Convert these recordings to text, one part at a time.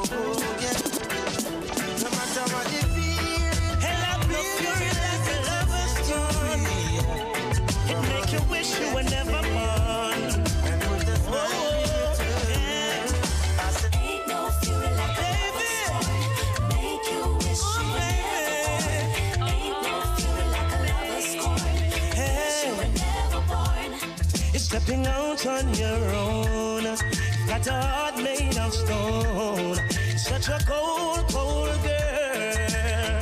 yeah. No matter what you feel, and I feel like a lover's story. It make you wish you were never born. And with the smile, yeah. I said, ain't no feeling like a lover's story. Make you wish you were never born. Ain't no feeling like a lover's story. Wish you were never born. You're stepping out on your own. Got a heart made of stone. Such a cold, cold girl.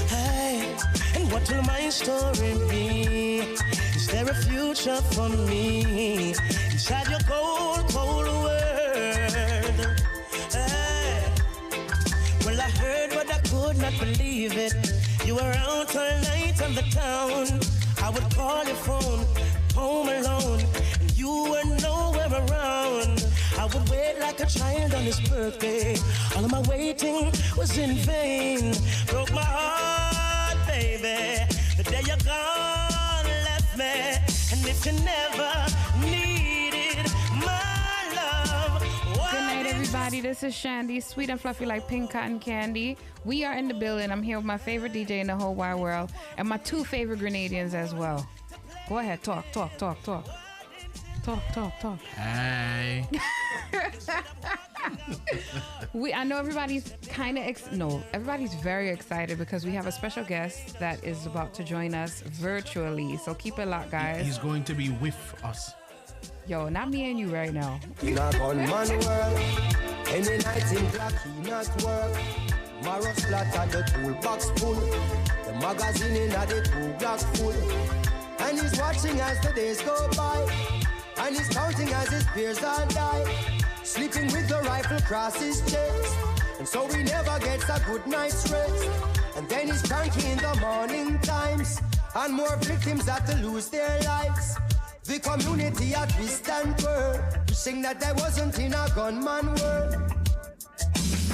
Hey, and what will my story be? Is there a future for me inside your cold, cold world? Hey, well, I heard but I could not believe it. You were out all night on the town. I would call your phone, home alone, and you were nowhere around. I would wait like a child on his birthday. All of my waiting was in vain. Broke my heart, baby. The day you're gone, left me. And if you never needed my love, good night, everybody. This is Chandy, sweet and fluffy like pink cotton candy. We are in the building. I'm here with my favorite DJ in the whole wide world and my two favorite Grenadians as well. Go ahead, talk. Hey. I know everybody's kind of everybody's very excited because we have a special guest that is about to join us virtually. So keep it locked, guys. He's going to be with us. Yo, not me and you right now. in a gunman world, any night in black, he not work. Marrow splatter, the toolbox full. The magazine in the two black full. And he's watching as the days go by. And he's counting as his peers all die. Sleeping with the rifle across his chest. And so he never gets a good night's rest. And then he's cranky in the morning times. And more victims have to lose their lives. The community at twist and twirl, wishing that there wasn't in a gunman world.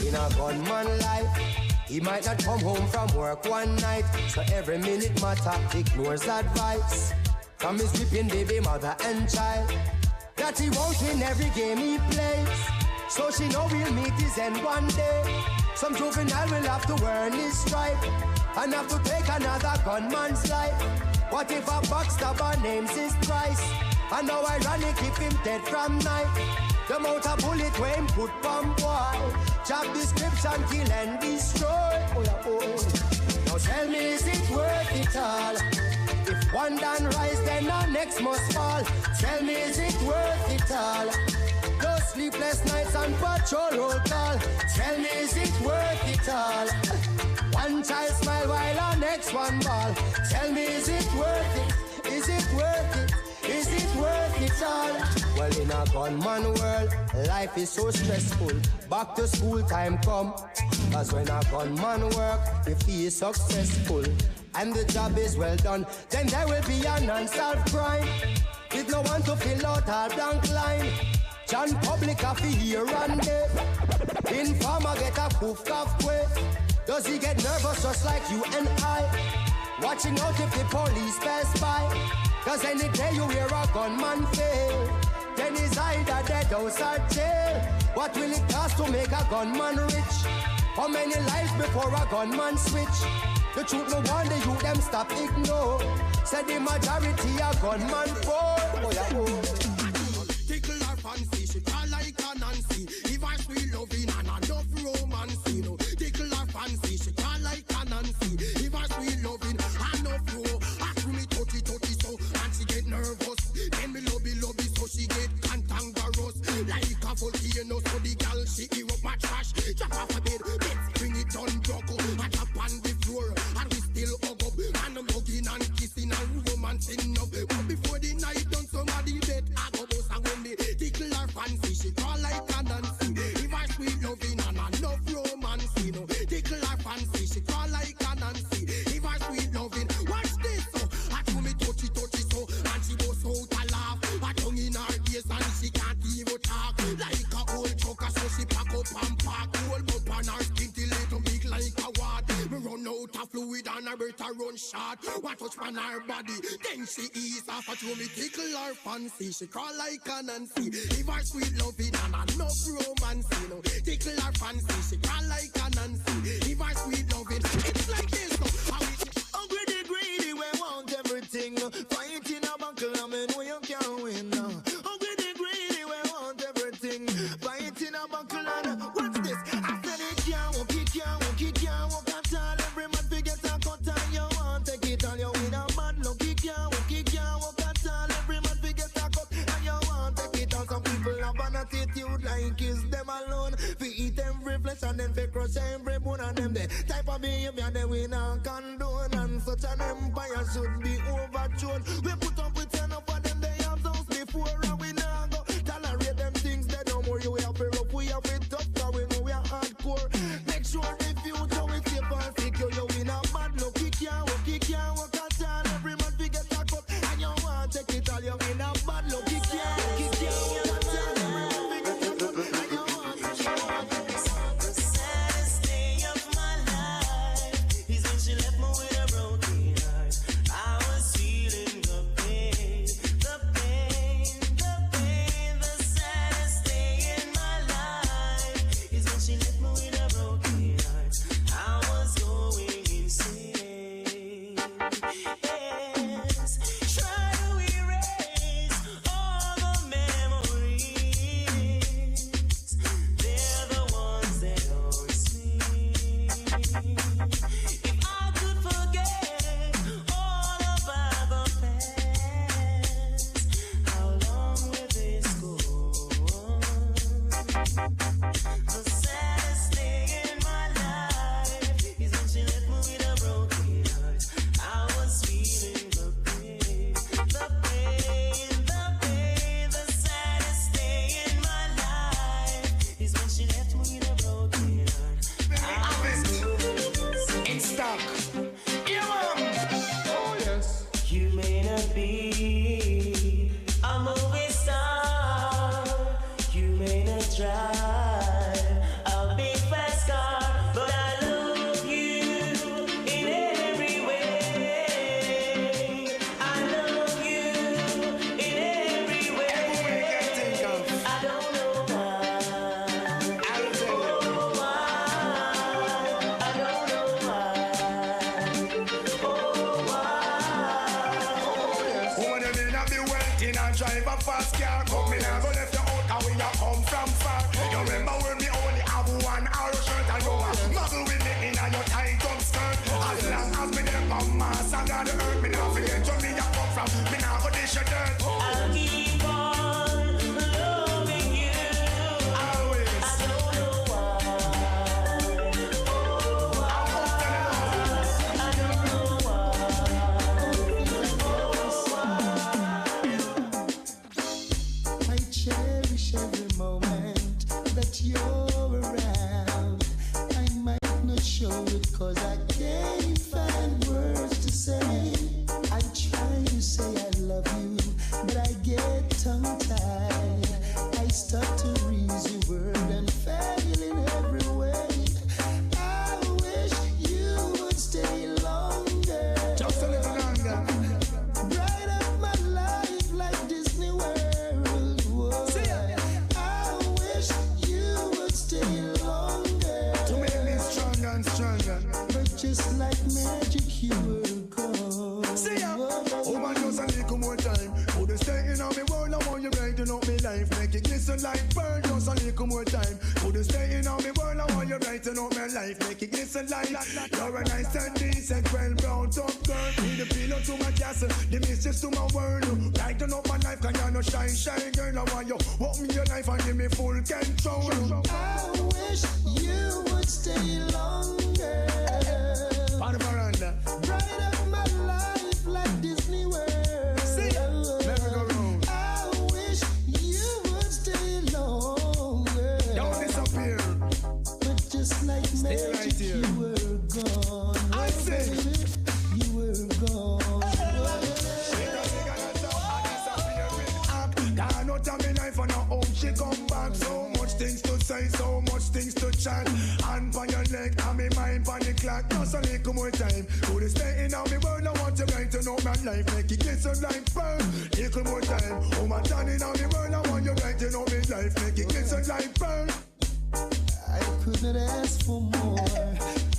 In a gunman life, he might not come home from work one night. So every minute matter, ignores advice from his weeping baby mother and child. That he won't win every game he plays. So she know he'll meet his end one day. Some juvenile will have to earn his stripe and have to take another gunman's life. What if a backstabber names his price? And how ironic if him dead from night. The amount of bullet when him put bomb boy. Job description, kill and destroy. Now tell me, is it worth it all? If one done rise, then the next must fall. Tell me, is it worth it all? Those sleepless nights and patrol roll call. Tell me, is it worth it all? One child smile while our next one ball. Tell me, is it worth it? Is it worth it? Is it worth it all? Well, in a gunman world, life is so stressful. Back to school time come. Cause when a gunman work, if he is successful and the job is well done, then there will be an unsolved crime. With no one to fill out our blank line. John Public a fee here and there. Informer get a poof cough way. Does he get nervous just like you and I? Watching out if the police pass by. Cause any day you hear a gunman fail, then he's either dead house or jail. What will it cost to make a gunman rich? How many lives before a gunman switch? The truth no wonder you them stop ignore. Said the majority a gunman for. Tickle her fancy, she call like a Nancy. If I sweet loving and enough romance, you know. Tickle her fancy, she call like a Nancy. If I sweet loving and enough romance, ask me touchy so, and she get nervous. Then me lobby so she get cantankerous. Like a volcano, so the girl she eat up my trash. Drop off a bed, let's bring it on buckle. I jump on the floor, and we still hug up. And I'm hugging and kissing and romancing up. But before the night done, somebody bet I go bust and when me tickle her fancy, she call like a Nancy. If I sweet loving and enough romance, you know. Tickle her fancy, she call like a Nancy. If I sweet loving, watch this so. I do me touchy so, and she goes out a laugh. A tongue in her ears and she can't even talk. Like a old trucker, so she pack up and park. Hold up on her better run short. What touch on her body, then she ease off. At you me tickle her fancy. She call like a Nancy. If her sweet loving and enough romance, you know. Tickle her fancy. She call like a Nancy. If her sweet loving, it's like this. Oh, greedy, we want everything. Fight in a buckle, I mean, we you can't win. Oh, greedy, we want everything. Fight in a buckle, and what's this? I said it can't walk, at all. Every man forget a cut, and you want take it all. You win a bad luck, it can't walk, at all. Every man forget a cut, and you want take it all. Some people have an attitude like it's them alone. We eat every flesh and then we crush every bone of them. The type of behavior that we not condone, and such an empire should be overthrown. We put up with enough of them, they have those before, and we not go tolerate them things. They don't more you, we have it rough, we have it tough, cause we know we are hardcore. Make sure the future we safe and secure. You win a bad luck, it can't walk at all. Every man we get a cut, and you want take it all. You win a bad luck, it can't walk at all. Every man we get a cut, and you want take it all. The saddest day of my life is when she left me with a broken heart. I was feeling the pain. The saddest day in my life is when she left me with a broken heart. I was going insane. Yes, try to erase all the memories. They're the ones that haunt me. If I could forget all about the past, how long will this go on? The saddest thing in my life is when she left me with a broken heart. I was feeling the pain. The saddest thing in my life is when she left me with a broken heart. I was going In stock. Oh yes. You may not be a movie star, you may not drive a big fast car, but I love you in every way. I love you in every way. Everywhere you can think of. I don't know why. I'll tell you. Oh, why? I don't know why. Oh, why? Woman, you may not be wealthy and drive a fast car. Come in and go left you out, and we a come from far. You remember when we only have one arrow shirt, and you a muggle with me in your tight up skirt. As long as me there from Mars and God the earth, me not forget where me a come from. Me not go dish your dirt. I'll keep on loving you. Always. I don't know why. Oh, why? I don't know why. I cherish every moment that you're around. I might not show it cause I can't find words to say. I try to say I love you, but I get tongue-tied. I start to read your word and fail in every way. I wish you would stay longer. Just a little longer. Bright up my life like Disney World. Whoa. I wish you would stay longer. To make me stronger and stronger. But just like magic, you were gone. See ya. Woman, just a little more time. Could stay in on me world, I want you brighten up me life. Make it glisten like pearl, just a little more time. Could stay in on me world, I want you brighten up my life. Make it glisten like you're a nice and decent, well brown top girl. Be the pillow to my castle, the mistress to my world. Brighten up my life, cause you're no shine girl. I want you walk me your life and give me full control. I wish you would stay longer. On the veranda. Bright up my life like Disney World. See ya. Never go wrong. I wish you would stay longer. Don't disappear. But just like Stay magic, right here. you were gone. I say. You were gone. Down out of me life and her home she come back. So much things to say, so much things to chat. Hand on your leg, and me back just a little more time. Could you stay in on me world? I want you right to know my life. Make it glisten like pearl. Little more time. Oh my Johnny, in on me world. I want you right to know me life. Make it glisten like pearl. I couldn't ask for more.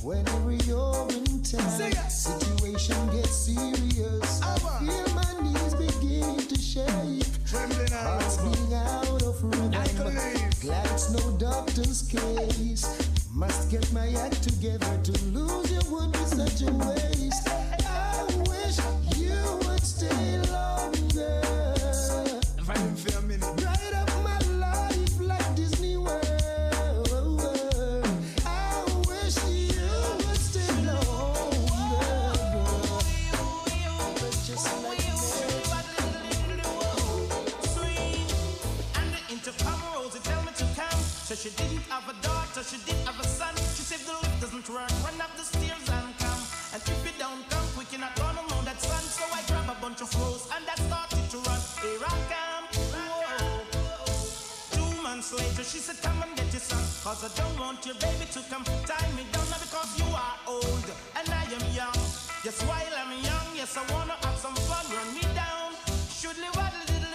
Whenever you're in town, situation gets serious. I feel my knees begin to shake. Heart's being out of rhythm. Glad it's no doctor's case. Must get my act together. To lose you would be such a waste. I wish you would stay longer. Bright up my life like Disney World. I wish you would stay longer. But just like so she didn't have a daughter, she didn't have a son. She said the lift doesn't work, run up the stairs and come. And if you don't come quick, you're not gonna know that son. So I grab a bunch of rose and I started to run. Here I come, whoa. 2 months later, she said, come and get your son. Cause I don't want your baby to come tie me down. Now because you are old and I am young. Yes, while I'm young, yes, I wanna have some fun. Run me down, should live a little,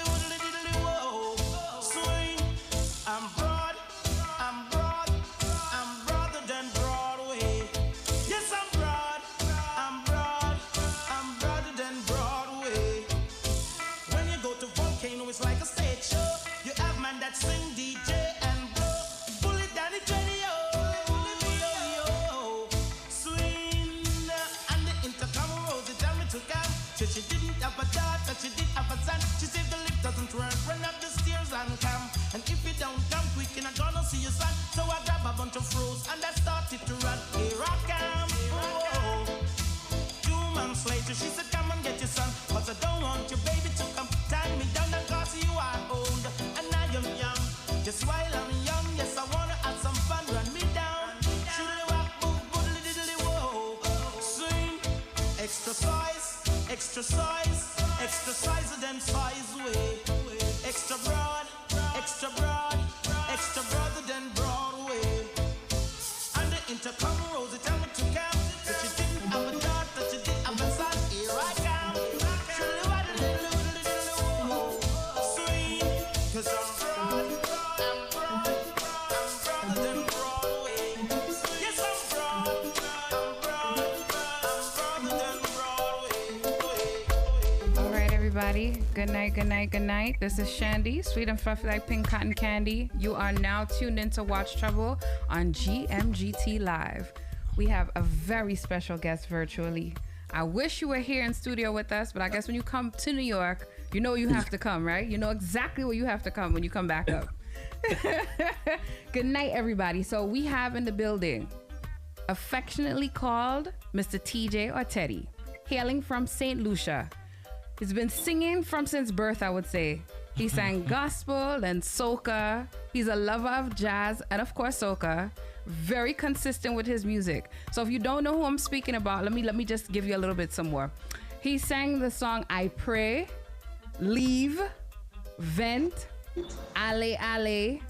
whoa. Swing, I'm broad. I'm broader than Broadway. Yes, I'm broader than Broadway. When you go to Volcano, it's like a stage show. You have man that sing, DJ and blow. Pull it down the radio. Swing and the intercom rose. Tell me to come. So she didn't have a daughter, she did have a son. She said the lift doesn't work, run up the stairs and come. And if you don't come quick, you're not gonna see your son. So I grab a bunch of rose and I started to run. Here I come, whoa. 2 months later, she said, come and get your son. Cause I don't want your baby to come tie me down. And cause you are old and I am young. Just while I'm young, yes, I wanna have some fun. Run me down, shoodly wop, boop, boodly diddly, whoa. Swing, exercise, exercise than size way. Extra broad, extra broader than Broadway. And the intercom rose, it tell me to come. But she didn't have a daughter, she didn't have a son. Here I come. Sweet, cause I'm broader than Broadway. Yes, I'm broader than Broadway. All right, everybody. Good night, good night, good night. This is Chandy, sweet and fluffy like pink cotton candy. You are now tuned in to Watch Trouble on gmgt live. We have a very special guest virtually. I wish you were here in studio with us, but I guess when you come to New York, you know you have to come, right? You know exactly where you have to come when you come back up. Good night, everybody. So we have in the building, affectionately called Mr. TJ or Teddy, hailing from St. Lucia. He's been singing since birth, I would say. He sang gospel and soca. He's a lover of jazz and, of course, soca. Very consistent with his music. So if you don't know who I'm speaking about, let me just give you a little bit some more. He sang the song I Pray, Leave, Vent, Ale Ale,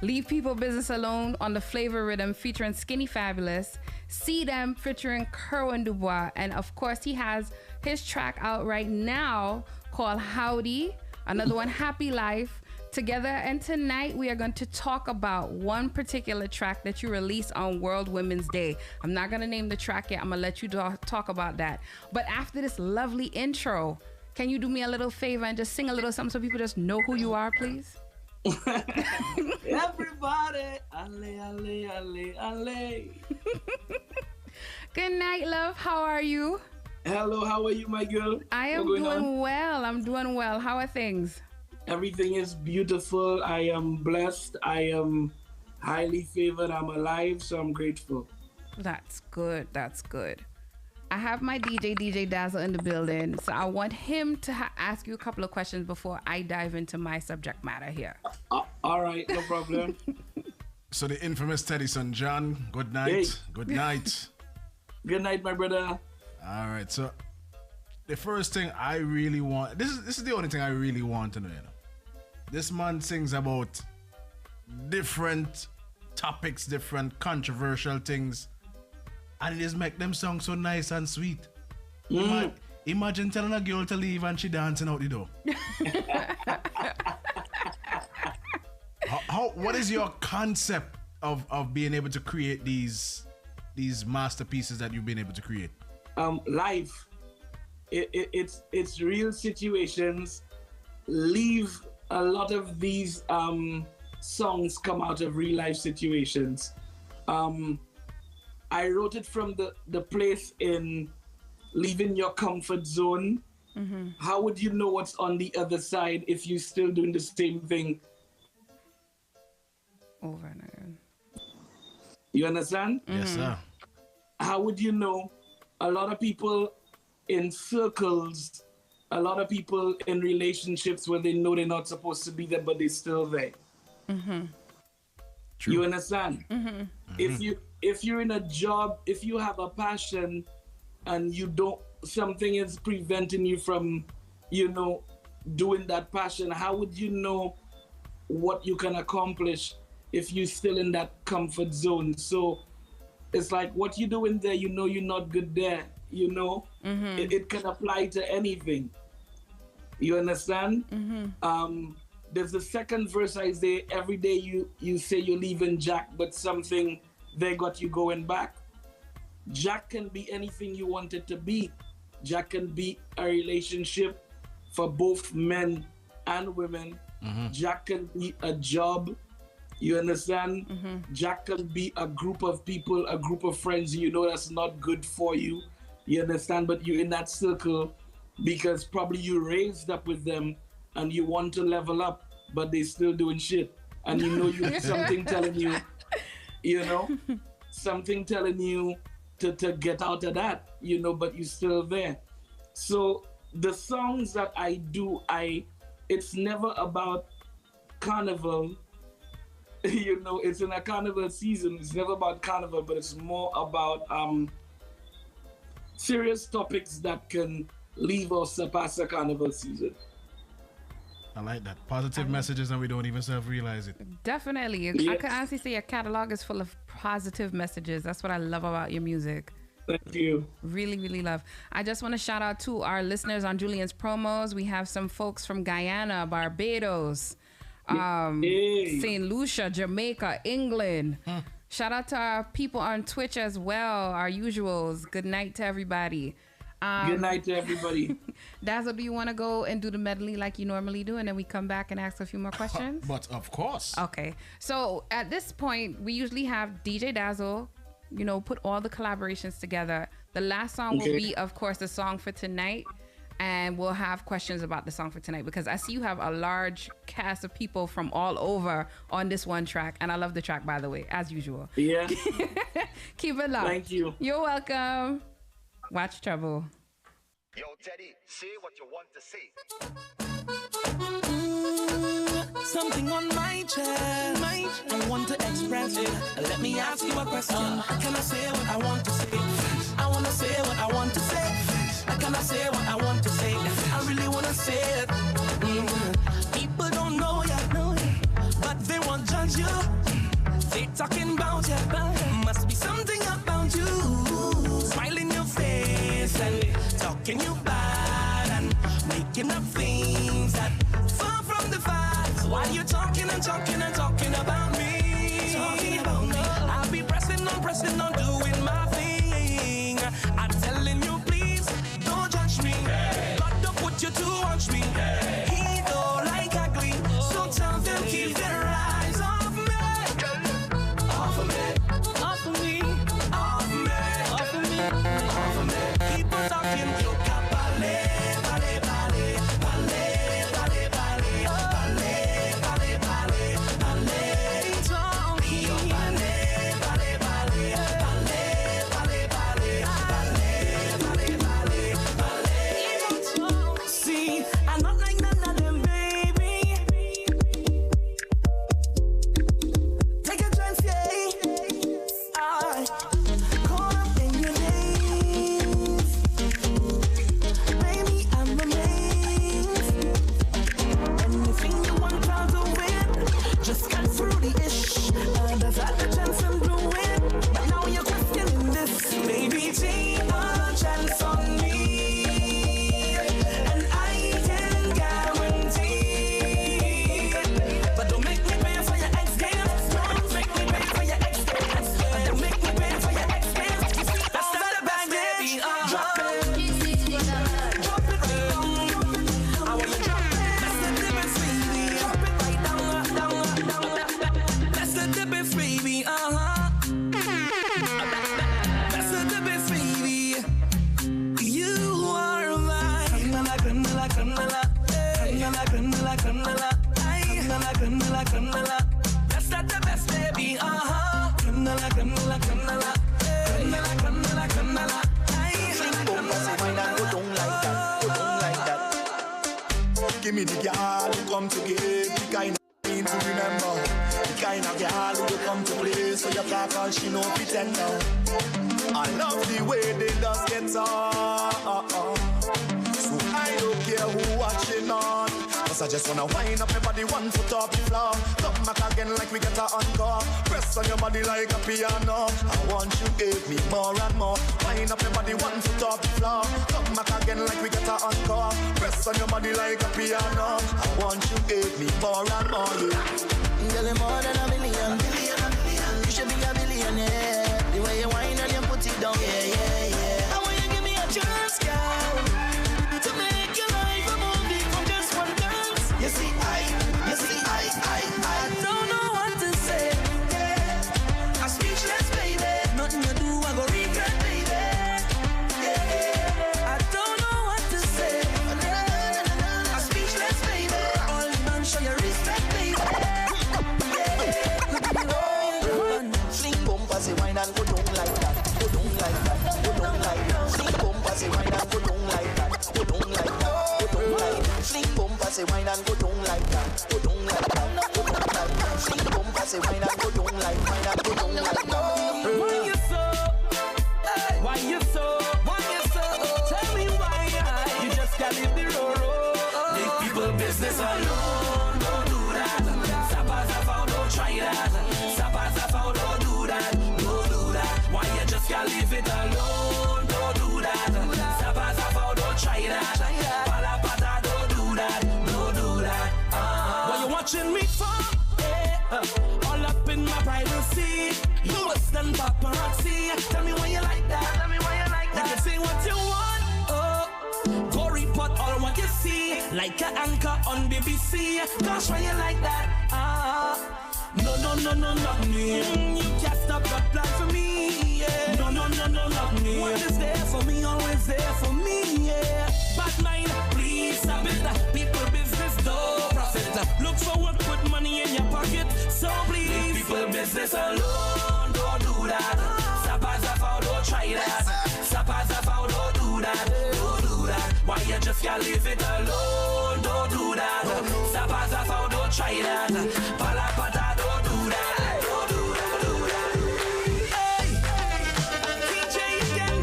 Leave People Business Alone on the Flavor Rhythm featuring Skinny Fabulous, See Them featuring Kerwin Dubois, and of course he has his track out right now called Howdy, another one Happy Life together. And tonight we are going to talk about one particular track that you released on World Women's Day. I'm not going to name the track yet. I'm going to let you talk about that. But after this lovely intro, can you do me a little favor and just sing a little something so people just know who you are, please? Everybody, ale, ale, ale, ale. Good night, love. How are you? Hello, how are you, my girl? I am doing well. I'm doing well. How are things? Everything is beautiful. I am blessed. I am highly favored. I'm alive, so I'm grateful. That's good. That's good. I have my DJ Dazzle in the building, so I want him to ask you a couple of questions before I dive into my subject matter here. All right, no problem. So the infamous TEDDYSON, John, good night. Hey. Good night. Good night, my brother. All right, so the first thing I really want, this is the only thing I really want to know, you know. This man sings about different topics, different controversial things. and it just make them songs so nice and sweet. Mm. Imagine telling a girl to leave and she dancing out the door. What is your concept of being able to create these masterpieces that you've been able to create? Life. It's real situations. Leave a lot of these songs come out of real life situations. I wrote it from the place in leaving your comfort zone. Mm-hmm. How would you know what's on the other side if you're still doing the same thing over and over? You understand? Yes, sir. How would you know? A lot of people in circles, a lot of people in relationships where they know they're not supposed to be there, but they're still there. Mm-hmm. True. You understand? Mm-hmm. If you're in a job, if you have a passion and you don't, something is preventing you from, doing that passion, how would you know what you can accomplish if you're still in that comfort zone? So it's like what you're doing there, you're not good there, Mm-hmm. It can apply to anything. You understand? Mm-hmm. There's the second verse I say, every day you say you're leaving Jack, but something they got you going back. Jack can be anything you want it to be. Jack can be a relationship for both men and women. Mm-hmm. Jack can be a job. You understand? Mm-hmm. Jack can be a group of people, a group of friends that's not good for you. You understand? But you're in that circle because probably you raised up with them and you want to level up, but they still doing shit. And something telling you, something telling you to get out of that, but you're still there. So the songs that I do, it's never about carnival. It's in a carnival season. It's never about carnival, but it's more about serious topics that can leave or surpass the carnival season. I like that. Positive messages and we don't even self-realize it. Definitely. Yes. I can honestly say your catalog is full of positive messages. That's what I love about your music. Thank you. Really, really love. I just want to shout out to our listeners on Julianspromos. We have some folks from Guyana, Barbados, St. Lucia, Jamaica, England. Shout out to our people on Twitch as well, our usuals. Good night to everybody. Good night to everybody. Dazzle, do you want to go and do the medley like you normally do, and then we come back and ask a few more questions? But of course. Okay. So at this point, we usually have DJ Dazzle, put all the collaborations together. The last song will be, of course, the song for tonight. And we'll have questions about the song for tonight because I see you have a large cast of people from all over on this one track. And I love the track, by the way, as usual. Yeah. Keep it locked. Thank you. You're welcome. Watch Trouble. Yo, Teddy, say what you want to say. Something on my chest, I want to express it. Let me ask you a question. Can I say what I want to say? I want to say what I want to say. Can I say what I want to say? I really want to say it. People don't know you, but they won't judge you. They talking about you. Must be something about you. Smile in your face and talking you bad and making up things that far from the facts. Why you talking and talking and talking about me? Talking about me. I'll be pressing on, doing my thing. I'm telling you, please don't judge me. God don't put you to watch me. He don't like ugly, so tell them keep their eyes off me. Off of me, off of me, off me, off of me, off of me. People talking, you got ballet, ballet, ballet, ballet, ballet, ballet, ballet, ballet, ballet, ballet. Talk me, ballet, ballet, ballet, ballet, ballet, ballet, ballet, ballet, ballet. See, I'm not like none of them, baby. Take a chance, yeah. I call up in your name. la, crème de la. Best at the best, baby, crème de la, crème de la, crème de la. Crème de la, crème de la, crème de la. Fling bumper, say wine and go down like that, go down like that. Give me the girl who come to give, the kind of need to remember. The kind of girl who you come to play, so you can't call she no pretender. I love the way they just get on. So I don't care who watching on. Cause I just wanna wind up my body 1 foot off the floor. Come back again like we get a encore. Press on your body like a piano. I want you give me more and more. Wind up your body 1 foot off the floor. Come back again like we get a encore. Press on your body like a piano. I want you give me more and more, yeah. Girl, you're more than a million. You should be a billionaire. The way you whine and you put it down, yeah. I want you give me a chance, girl, to make your life a movie from just one dance. You see, I don't know what to say. Yeah. I'm speechless, baby. Nothing you do, I go regret, baby. Yeah. I don't know what to say. I'm speechless, baby. All the man show you respect, baby. Fling bumper, say wine and go down like that, go down like that, go down like that. Fling bumper, say wine and go down like that, go down like that, go down like that. Fling bumper, say wine and go down like that, go down like that, go down like that. Fling bumper, say wine and go down like, wine and go down like that. Why you so? Why you so? Why you so? Tell me why you just can't leave the road. Leave people business alone. Don't do that. Sapa, don't try that. Sapa, don't do that. Don't do that. Why you just can't leave it alone? Don't do that. Sapa, don't try that. Palapata, don't do that. Don't do that. What you watching me for? All up in my privacy. You was done paparazzi. Tell me why you like that. Tell me why you like that. You can say what you want. Go report all what you see. Like an anchor on BBC. Gosh, why you like that? No, not me. You can't stop the plan for me. Yeah. No, not me. What is there for me? Always there for me. Yeah. Bad mind, please stop it. People business, no profit. Look for work, put money in your pocket. So please, leave people business alone. Don't do that. Sapa, don't try that. Sapa, don't do that. Don't do that. Why you just can't leave it alone? Don't do that. Sapa, don't try that. Palapata, don't do that. Don't do that. Do that. Hey, DJ again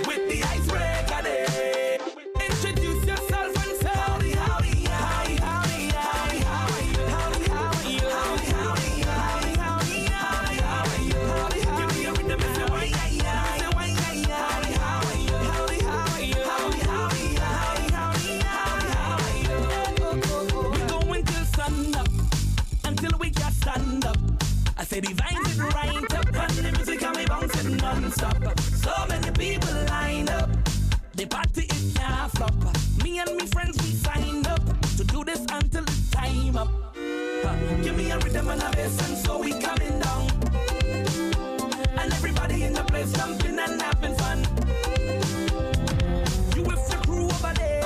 with the icebreaker day. Introduce yourself and say howdy, howdy, howdy, howdy, howdy, howdy, howdy, howdy, howdy, howdy, howdy, howdy, howdy, howdy, howdy. Give me a rhythm and say why, howdy, howdy, howdy, howdy, howdy, howdy, howdy. We going till sun up until we can't stand up. I say the vibes is right up and the music and we bouncing non-stop. So many people line up. The party is can't flop. Me and me friends we signed up to do this until it's time up. Give me a rhythm and a bass and so we coming down. And everybody in the place jumping and having fun. You with the crew over there,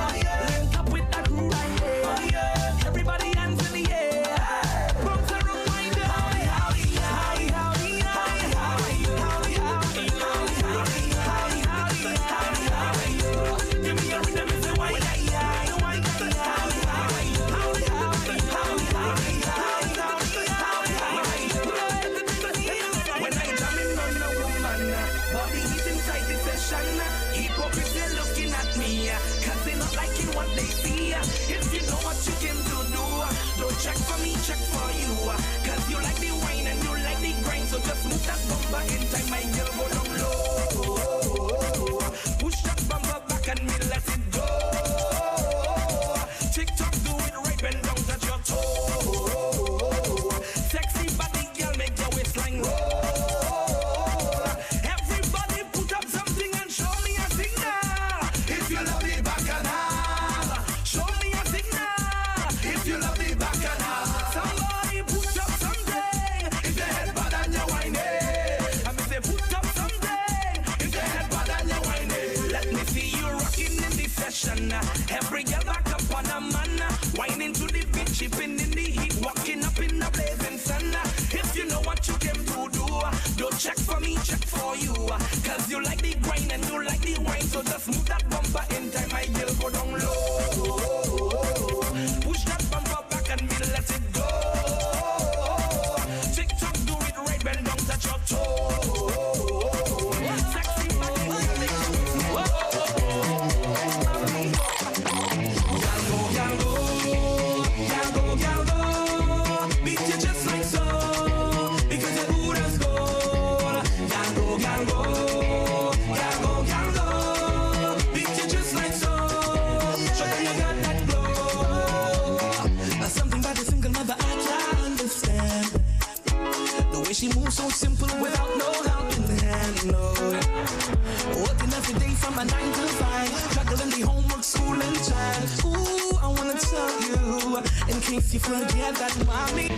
link up with that crew right there. Everybody hands in the air, bounce around wind up. Howdy, howdy, howdy, howdy, howdy, howdy, howdy, howdy, howdy, howdy, howdy. Give me a rhythm and say why, when I jam in on the woman, body heat inside the session. Hypocrite looking at me, cause they not liking what they see. If you know what you can do, don't check for me, check for you. Cause you like the wine and you like the grind, so just move that bumper in time, my girl, go down low. Push that bumper back and me let it go. TikTok, do it right, bend down, touch your toe. Sexy body, girl, make your waistline roll. Everybody put up something and show me a signal. If you love the bacchanal, show me a signal. If you love the bacchanal, somebody put up something. If your head bad and you're whining, I mean say put up something. If your head bad and you're whining, let me see you rocking in the session. Every girl back up on a man, whining to the beat, chipping in the heat, walk you. Cause you like the grind and you like the wine. So just move that bumper in time, my girl, go down low. Push that bumper back and me let it go. Tick-tock, do it right, bend down, touch your toe. Sexy body, beat you just like so, because you're good as gold. Gango, beat you just like so, show them you got that glow. Something about the single mother I can't understand. The way she moves so simple without no help in the hand, no. Working every day from a 9 to 5, juggling the homework, school and child. Ooh, I wanna tell you, in case you forget that mommy.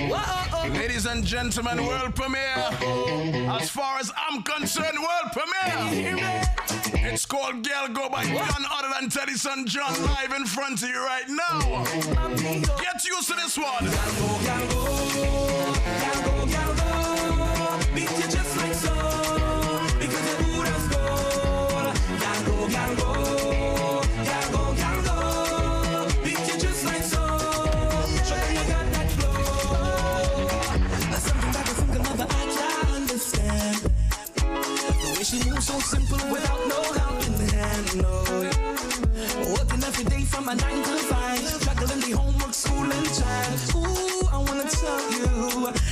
Whoa. Ladies and gentlemen, world premiere. As far as I'm concerned, world premiere. It's called Girl Go by none other than TEDDYSON John live in front of you right now. Get used to this one. Gango, beat you just like so, because you're good as gold. Gango, beat you just like so, show them you got that flow. Something that I think another I can't understand. The way she moves so simple without no help in the hand, no. Working every day from a 9 to 5, juggling the homework, school and child. Ooh, I wanna tell you,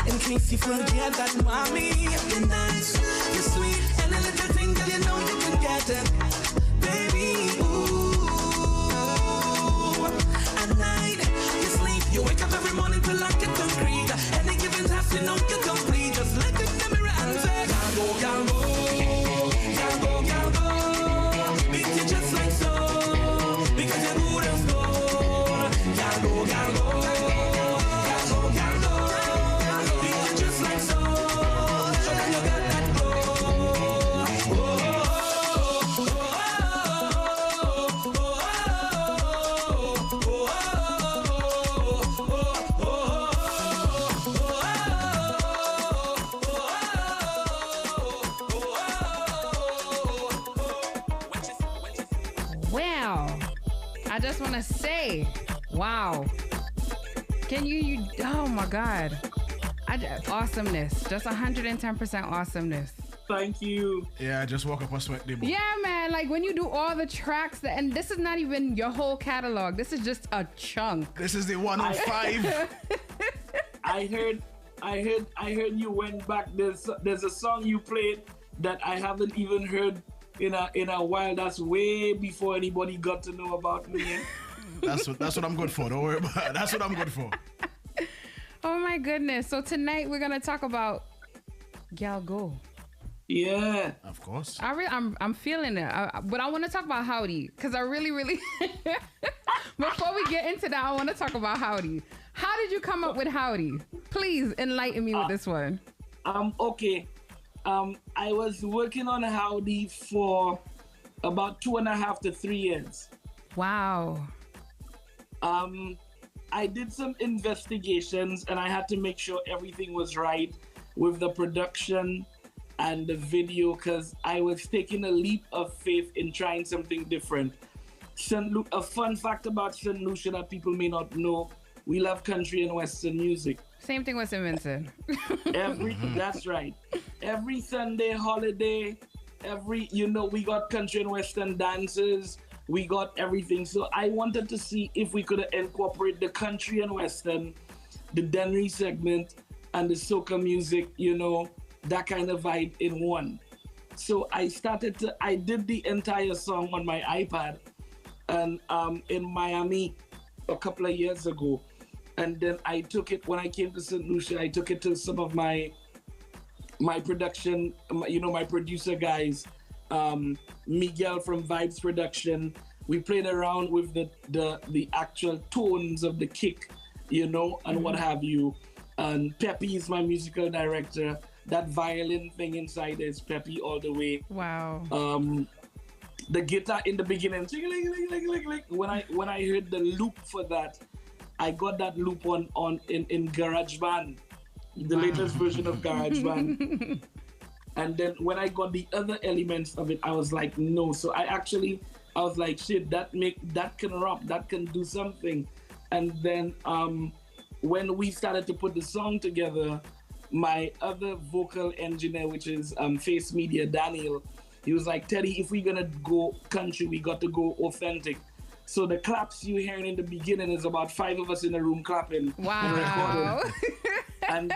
in case you forget that mommy, you're nice, you're sweet, and a little thing that you know you can get it, baby. Ooh, at night you sleep, you wake up every morning to like it concrete. Any given task you know you complete. Just look in the mirror and say, Gango, beat you just like so, because you're good as gold. Gango, beat you just like so, show them you got that Wow. I just want to say, wow. Can you oh my God. Awesomeness. Just 110% awesomeness. Thank you. Yeah, I just woke up a sweat demo. Yeah, man. Like when you do all the tracks, and this is not even your whole catalog. This is just a chunk. This is the 105. I heard you went back. There's a song you played that I haven't even heard in a while. That's way before anybody got to know about me. That's what I'm good for. Don't worry about it. That's what I'm good for. Oh my goodness. So tonight we're gonna talk about Gal Go. Yeah. Of course. I'm feeling it. But I want to talk about Howdy, because I really before we get into that, I want to talk about Howdy. How did you come up with Howdy? Please enlighten me with this one. Okay. I was working on Howdy for about 2.5 to 3 years. Wow. I did some investigations and I had to make sure everything was right with the production and the video, because I was taking a leap of faith in trying something different. A fun fact about St. Lucia that people may not know, we love country and Western music. Same thing with St. Vincent. That's right. Every Sunday holiday, we got country and Western dances. We got everything. So I wanted to see if we could incorporate the country and Western, the Dennery segment, and the Soca music, that kind of vibe in one. So I did the entire song on my iPad and in Miami a couple of years ago. And then I took it, when I came to St. Lucia, I took it to some of my production, my producer guys, Miguel from Vibes Production. We played around with the actual tones of the kick, and what have you. And Peppy is my musical director. That violin thing inside is Peppy all the way. Wow. The guitar in the beginning, when I heard the loop for that, I got that loop in GarageBand, the latest version of GarageBand. And then when I got the other elements of it, I was like, no. So I was like, shit, that can rap, that can do something. And then when we started to put the song together, my other vocal engineer, which is Face Media, Daniel, he was like, Teddy, if we're gonna go country, we got to go authentic. So the claps you hearing in the beginning is about 5 of us in a room clapping and recording. and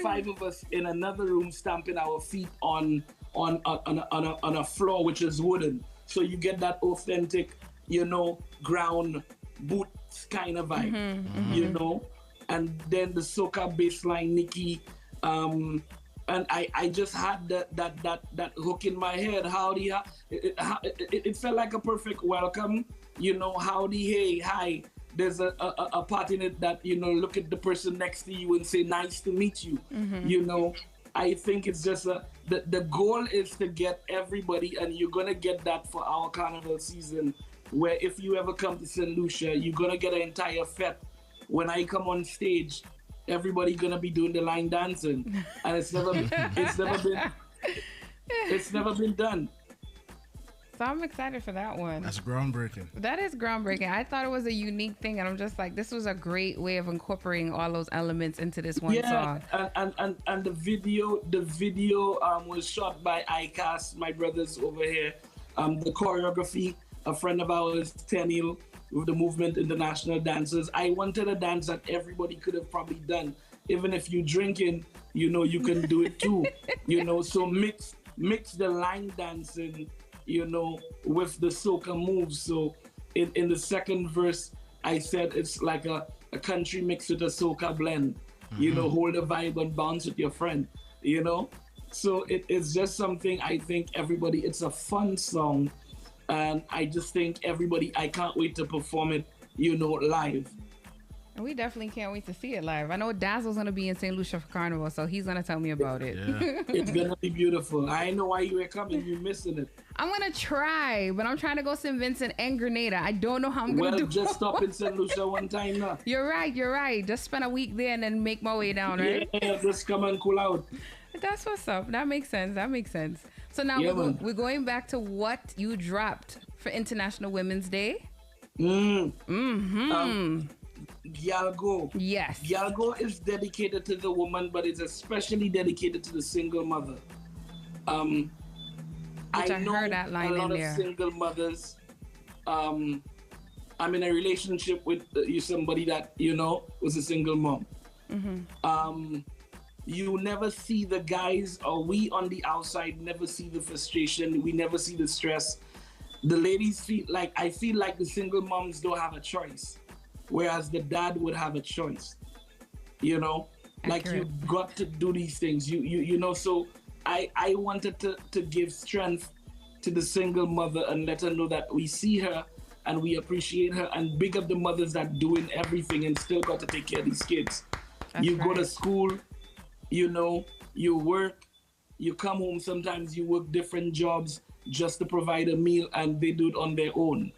5 of us in another room stamping our feet on a floor which is wooden. So you get that authentic, ground boots kind of vibe, And then the soca bassline, Nikki, and I just had that hook in my head. Howdy, it felt like a perfect welcome. Howdy, hey, hi. There's a part in it that, look at the person next to you and say, nice to meet you. I think it's just the goal is to get everybody, and you're going to get that for our carnival season, where if you ever come to St. Lucia, you're going to get an entire fete. When I come on stage, everybody gonna be doing the line dancing, and it's never been done. So I'm excited for that one. That's groundbreaking. That is groundbreaking. I thought it was a unique thing, and I'm just like, this was a great way of incorporating all those elements into this one song. And the video was shot by ICAST, my brothers over here. The choreography, a friend of ours, Tenil, with the Movement International Dancers. I wanted a dance that everybody could have probably done. Even if you're drinking, you can do it too. So mix the line dancing, with the soca moves. So in the second verse, I said it's like a country mix with a soca blend. Hold the vibe and bounce with your friend, So it's just something I think everybody, it's a fun song. And I just think I can't wait to perform it, live. And we definitely can't wait to see it live. I know Dazzle's going to be in St. Lucia for Carnival, so he's going to tell me about it. Yeah. It's going to be beautiful. I know why you were coming. You're missing it. I'm going to try, but I'm trying to go St. Vincent and Grenada. I don't know how I'm going to do it. Well, just stop in St. Lucia one time now. You're right. Just spend a week there and then make my way down, right? Yeah, just come and cool out. That's what's up. That makes sense. So now we're going back to what you dropped for International Women's Day. Gyalgo. Yes. Gyalgo is dedicated to the woman, but it's especially dedicated to the single mother. I know heard that line a lot in of there. single mothers. I'm in a relationship with somebody that, was a single mom. You never see the guys, or we on the outside never see the frustration. We never see the stress. The ladies I feel like the single moms don't have a choice, whereas the dad would have a choice. Like you got to do these things. So I wanted to give strength to the single mother and let her know that we see her and we appreciate her, and big up the mothers that doing everything and still got to take care of these kids. Go to school. You work, you come home, sometimes you work different jobs just to provide a meal, and they do it on their own.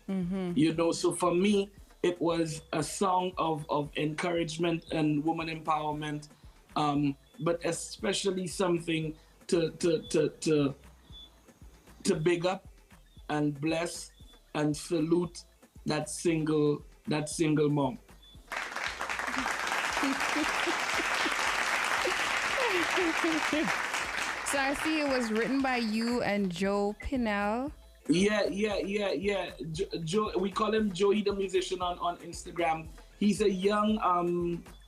So for me, it was a song of encouragement and woman empowerment, but especially something to big up and bless and salute that single mom. So I see it was written by you and Joe Pinnell. Yeah. Joe, we call him Joey the musician on Instagram. He's a young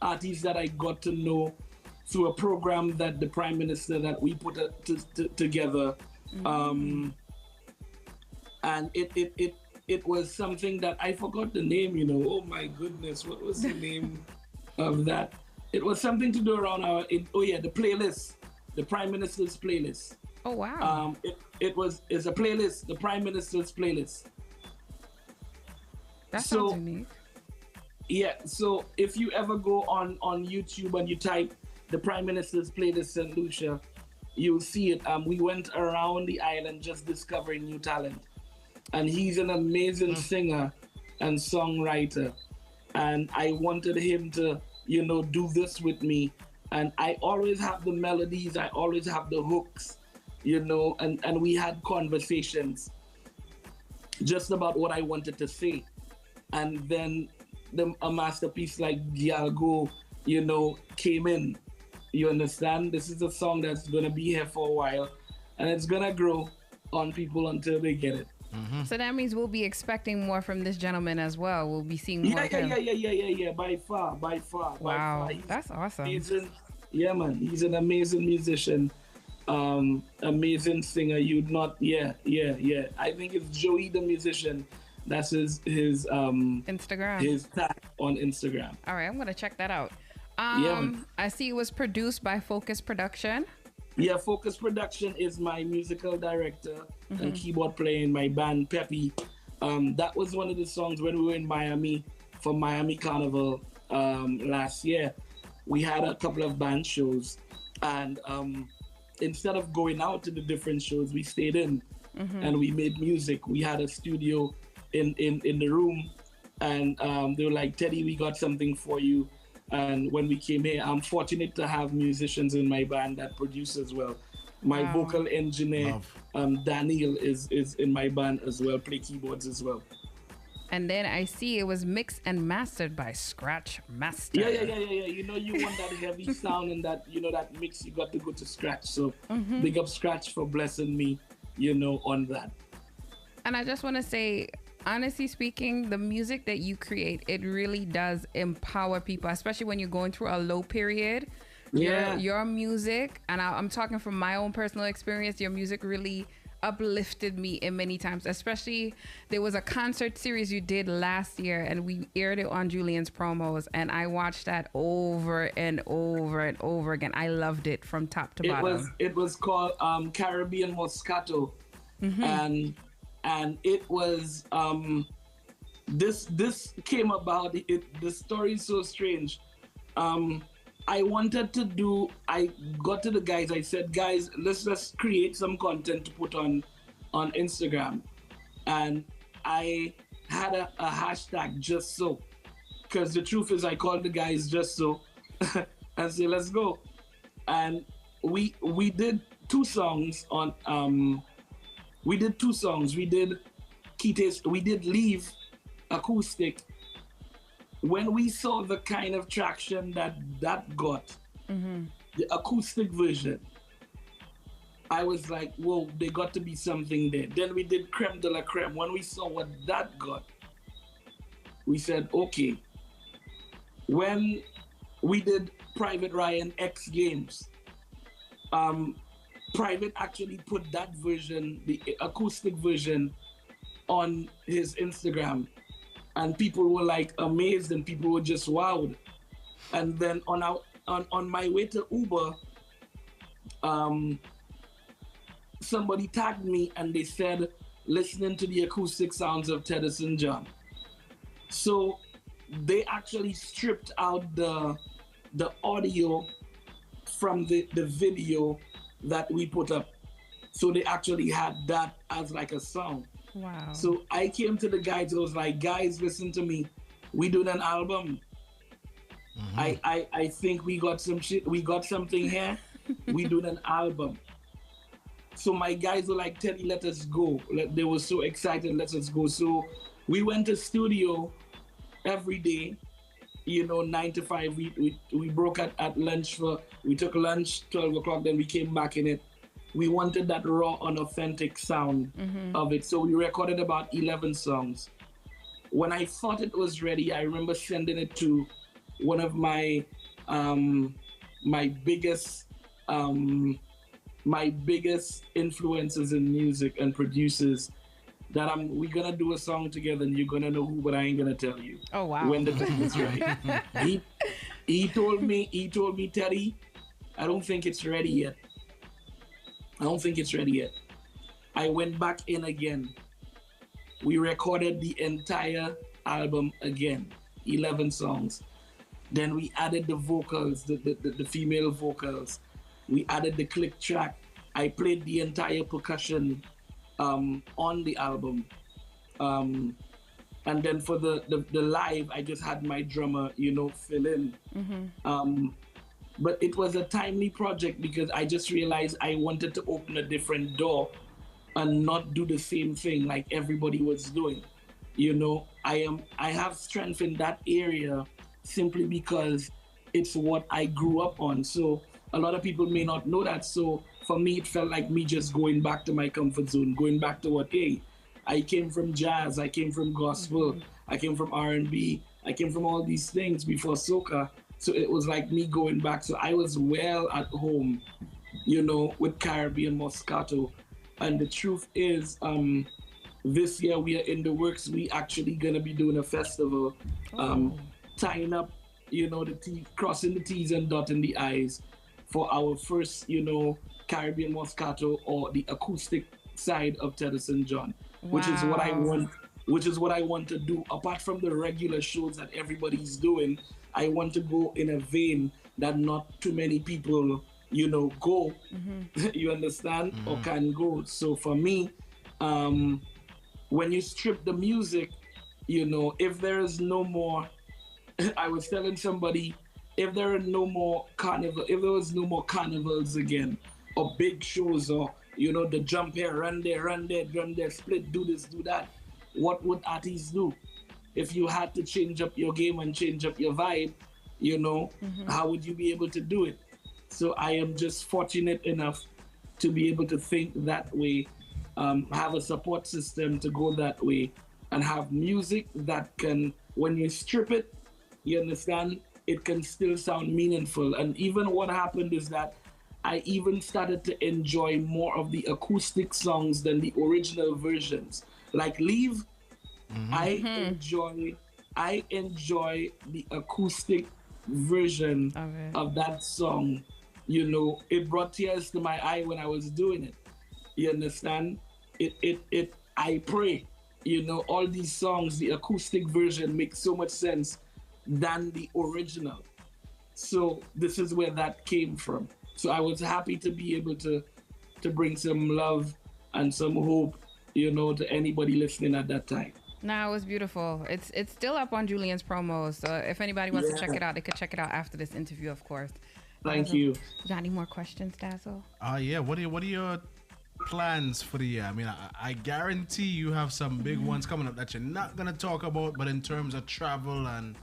artist that I got to know through a program that the Prime Minister that we put together. And it was something that I forgot the name, Oh my goodness, what was the name of that? It was something to do around the playlist, the Prime Minister's playlist. Oh wow! It's a playlist, the Prime Minister's playlist. That sounds unique. Yeah, so if you ever go on YouTube and you type the Prime Minister's playlist St. Lucia, you'll see it. We went around the island just discovering new talent, and he's an amazing singer and songwriter, and I wanted him to do this with me And I always have the melodies, I always have the hooks, you know, and we had conversations just about what I wanted to say. And then a masterpiece like Dialgo, you know, came in. You understand? This is a song that's gonna be here for a while, and it's gonna grow on people until they get it. So that means we'll be expecting more from this gentleman as well. We'll be seeing more of him. Yeah. By far. Wow, that's awesome. Yeah, man. He's an amazing musician, amazing singer. I think it's Joey the musician. That's his Instagram. His tag on Instagram. All right, I'm gonna check that out. Yeah. I see it was produced by Focus Production. Yeah, Focus Production is my musical director and keyboard player in my band, Peppy. That was one of the songs when we were in Miami for Miami Carnival last year. We had a couple of band shows, and instead of going out to the different shows, we stayed in and we made music. We had a studio in the room, and they were like, Teddy, we got something for you. And when we came here, I'm fortunate to have musicians in my band that produce as well. My vocal engineer, Daniel, is in my band as well, play keyboards as well. And then I see it was mixed and mastered by Scratch Master. Yeah. You know, you want that heavy sound and that, you know, that mix, you got to go to Scratch. So big up Scratch for blessing me, you know, on that. And I just want to say, honestly speaking, the music that you create, it really does empower people, especially when you're going through a low period. Yeah. Your music, and I'm talking from my own personal experience, your music really uplifted me in many times. Especially, there was a concert series you did last year, and we aired it on Julianspromos, and I watched that over and over and over again. I loved it from top to bottom. It was called Caribbean Moscato, and it was this came about. The story is so strange. I got to the guys, I said, guys, let's create some content to put on Instagram. And I had a hashtag, just so. Because the truth is, I called the guys just so and said, let's go. And we did two songs on, we did Leave acoustic. When we saw the kind of traction that got, the acoustic version, I was like, whoa, there got to be something there. Then we did Creme de la Creme. When we saw what that got, we said, okay. When we did Private Ryan X Games, Private actually put that version, the acoustic version, on his Instagram. And people were like amazed, and people were just wowed. And then on my way to Uber, somebody tagged me and they said, listening to the acoustic sounds of TEDDYSON John. So they actually stripped out the audio from the video that we put up. So they actually had that as like a song. Wow. So I came to the guys, I was like, guys, listen to me. We doing an album. I think we got some shit. We got something here. We doing an album. So my guys were like, Teddy, let us go. They were so excited, let us go. So we went to studio every day, 9 to 5. We broke at lunch we took lunch, 12 o'clock, then we came back in it. We wanted that raw, unauthentic sound of it. So we recorded about 11 songs. When I thought it was ready, I remember sending it to one of my biggest influencers in music and producers, that we're gonna do a song together and you're gonna know who, but I ain't gonna tell you. Oh wow. When the time is right. He told me, Teddy, I don't think it's ready yet. I went back in again. We recorded the entire album again, 11 songs. Then we added the vocals, the female vocals. We added the click track. I played the entire percussion on the album. And then for the live, I just had my drummer, fill in. But it was a timely project because I just realized I wanted to open a different door and not do the same thing like everybody was doing. You know, I have strength in that area simply because it's what I grew up on. So a lot of people may not know that. So for me, it felt like me just going back to my comfort zone, going back to what, hey, I came from jazz, I came from gospel, I came from R&B, I came from all these things before soca. So it was like me going back. So I was well at home, you know, with Caribbean Moscato. And the truth is, this year we are in the works. We actually gonna be doing a festival, tying up, you know, crossing the T's and dotting the I's for our first, you know, Caribbean Moscato or the acoustic side of TEDDYSON John, which is what I want. Which is what I want to do. Apart from the regular shows that everybody's doing, I want to go in a vein that not too many people, you know, go. You understand, or can go. So for me, when you strip the music, you know, if there is no more, I was telling somebody, if there are no more carnival, if there was no more carnivals again, or big shows, or, you know, the jump here, run there, run there, run there, split, do this, do that, what would artists do? If you had to change up your game and change up your vibe, you know, how would you be able to do it? So I am just fortunate enough to be able to think that way, have a support system to go that way, and have music that can, when you strip it, you understand, it can still sound meaningful. And even what happened is that I even started to enjoy more of the acoustic songs than the original versions. Like Leave, I enjoy the acoustic version of that song. You know, it brought tears to my eye when I was doing it. You understand? I pray, you know, all these songs, the acoustic version makes so much sense than the original. So this is where that came from. So I was happy to be able to bring some love and some hope, you know, to anybody listening at that time. No, it was beautiful. It's still up on Julianspromos. So if anybody wants to check it out, they could check it out after this interview, of course. Thank you. Got any more questions, Dazzle? Yeah. What are your plans for the year? I mean, I guarantee you have some big ones coming up that you're not gonna talk about, but in terms of travel and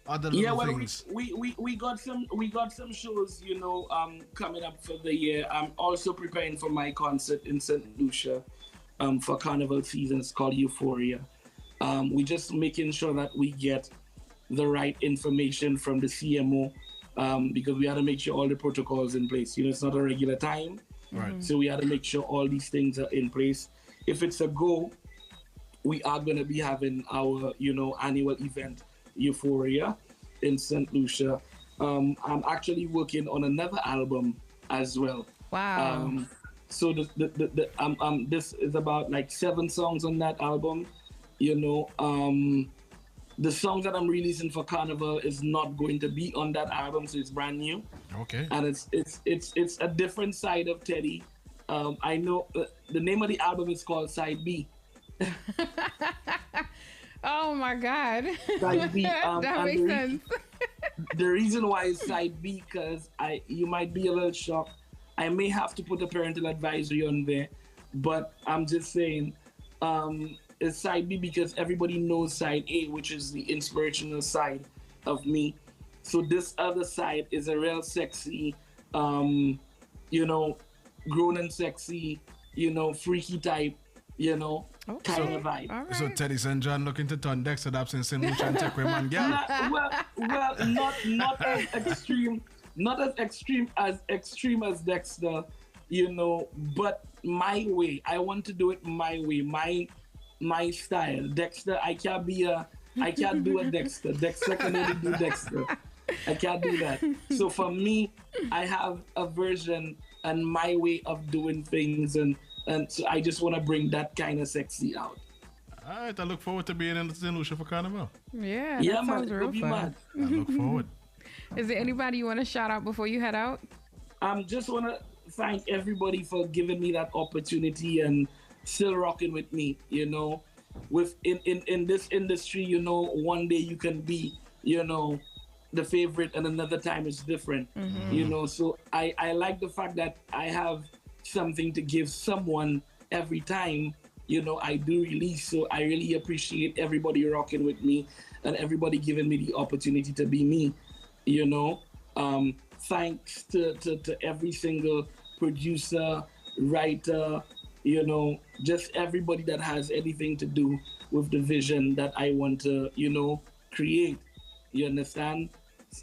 other little things. We got some shows, you know, coming up for the year. I'm also preparing for my concert in St. Lucia, for carnival season. It's called Euphoria. We're just making sure that we get the right information from the CMO, because we had to make sure all the protocols in place. You know, it's not a regular time. Right. So we had to make sure all these things are in place. If it's a go, we are going to be having our, you know, annual event, Euphoria, in St. Lucia. I'm actually working on another album as well. Wow. So this is about like 7 songs on that album. You know, the songs that I'm releasing for Carnival is not going to be on that album, so it's brand new. Okay. And it's a different side of Teddy. I know the name of the album is called Side B. Oh my God. Side B. That makes sense. The reason why it's Side B, because you might be a little shocked. I may have to put a parental advisory on there, but I'm just saying, it's Side B because everybody knows Side A, which is the inspirational side of me. So this other side is a real sexy, you know, grown and sexy, you know, freaky type, you know, kind of vibe. Right. So TEDDYSON John looking to turn Dexter Daps in St. Lucia and take away man girl. Well, not as extreme as Dexter, you know, but my way. I want to do it my way, my style. Dexter, I can't do a Dexter. Dexter can only do Dexter. I can't do that. So for me, I have a version and my way of doing things, and so I just want to bring that kind of sexy out. All right, I look forward to being in St. Lucia for Carnival. Yeah, Yeah, that man, sounds it'll real be fun. mad. I look forward. Is there anybody you want to shout out before you head out? Just want to thank everybody for giving me that opportunity and still rocking with me, you know. In this industry, you know, one day you can be, you know, the favorite and another time it's different. You know, so I like the fact that I have something to give someone every time, you know, I do release. So I really appreciate everybody rocking with me and everybody giving me the opportunity to be me, you know. Thanks to every single producer, writer, you know, just everybody that has anything to do with the vision that I want to, you know, create. You understand?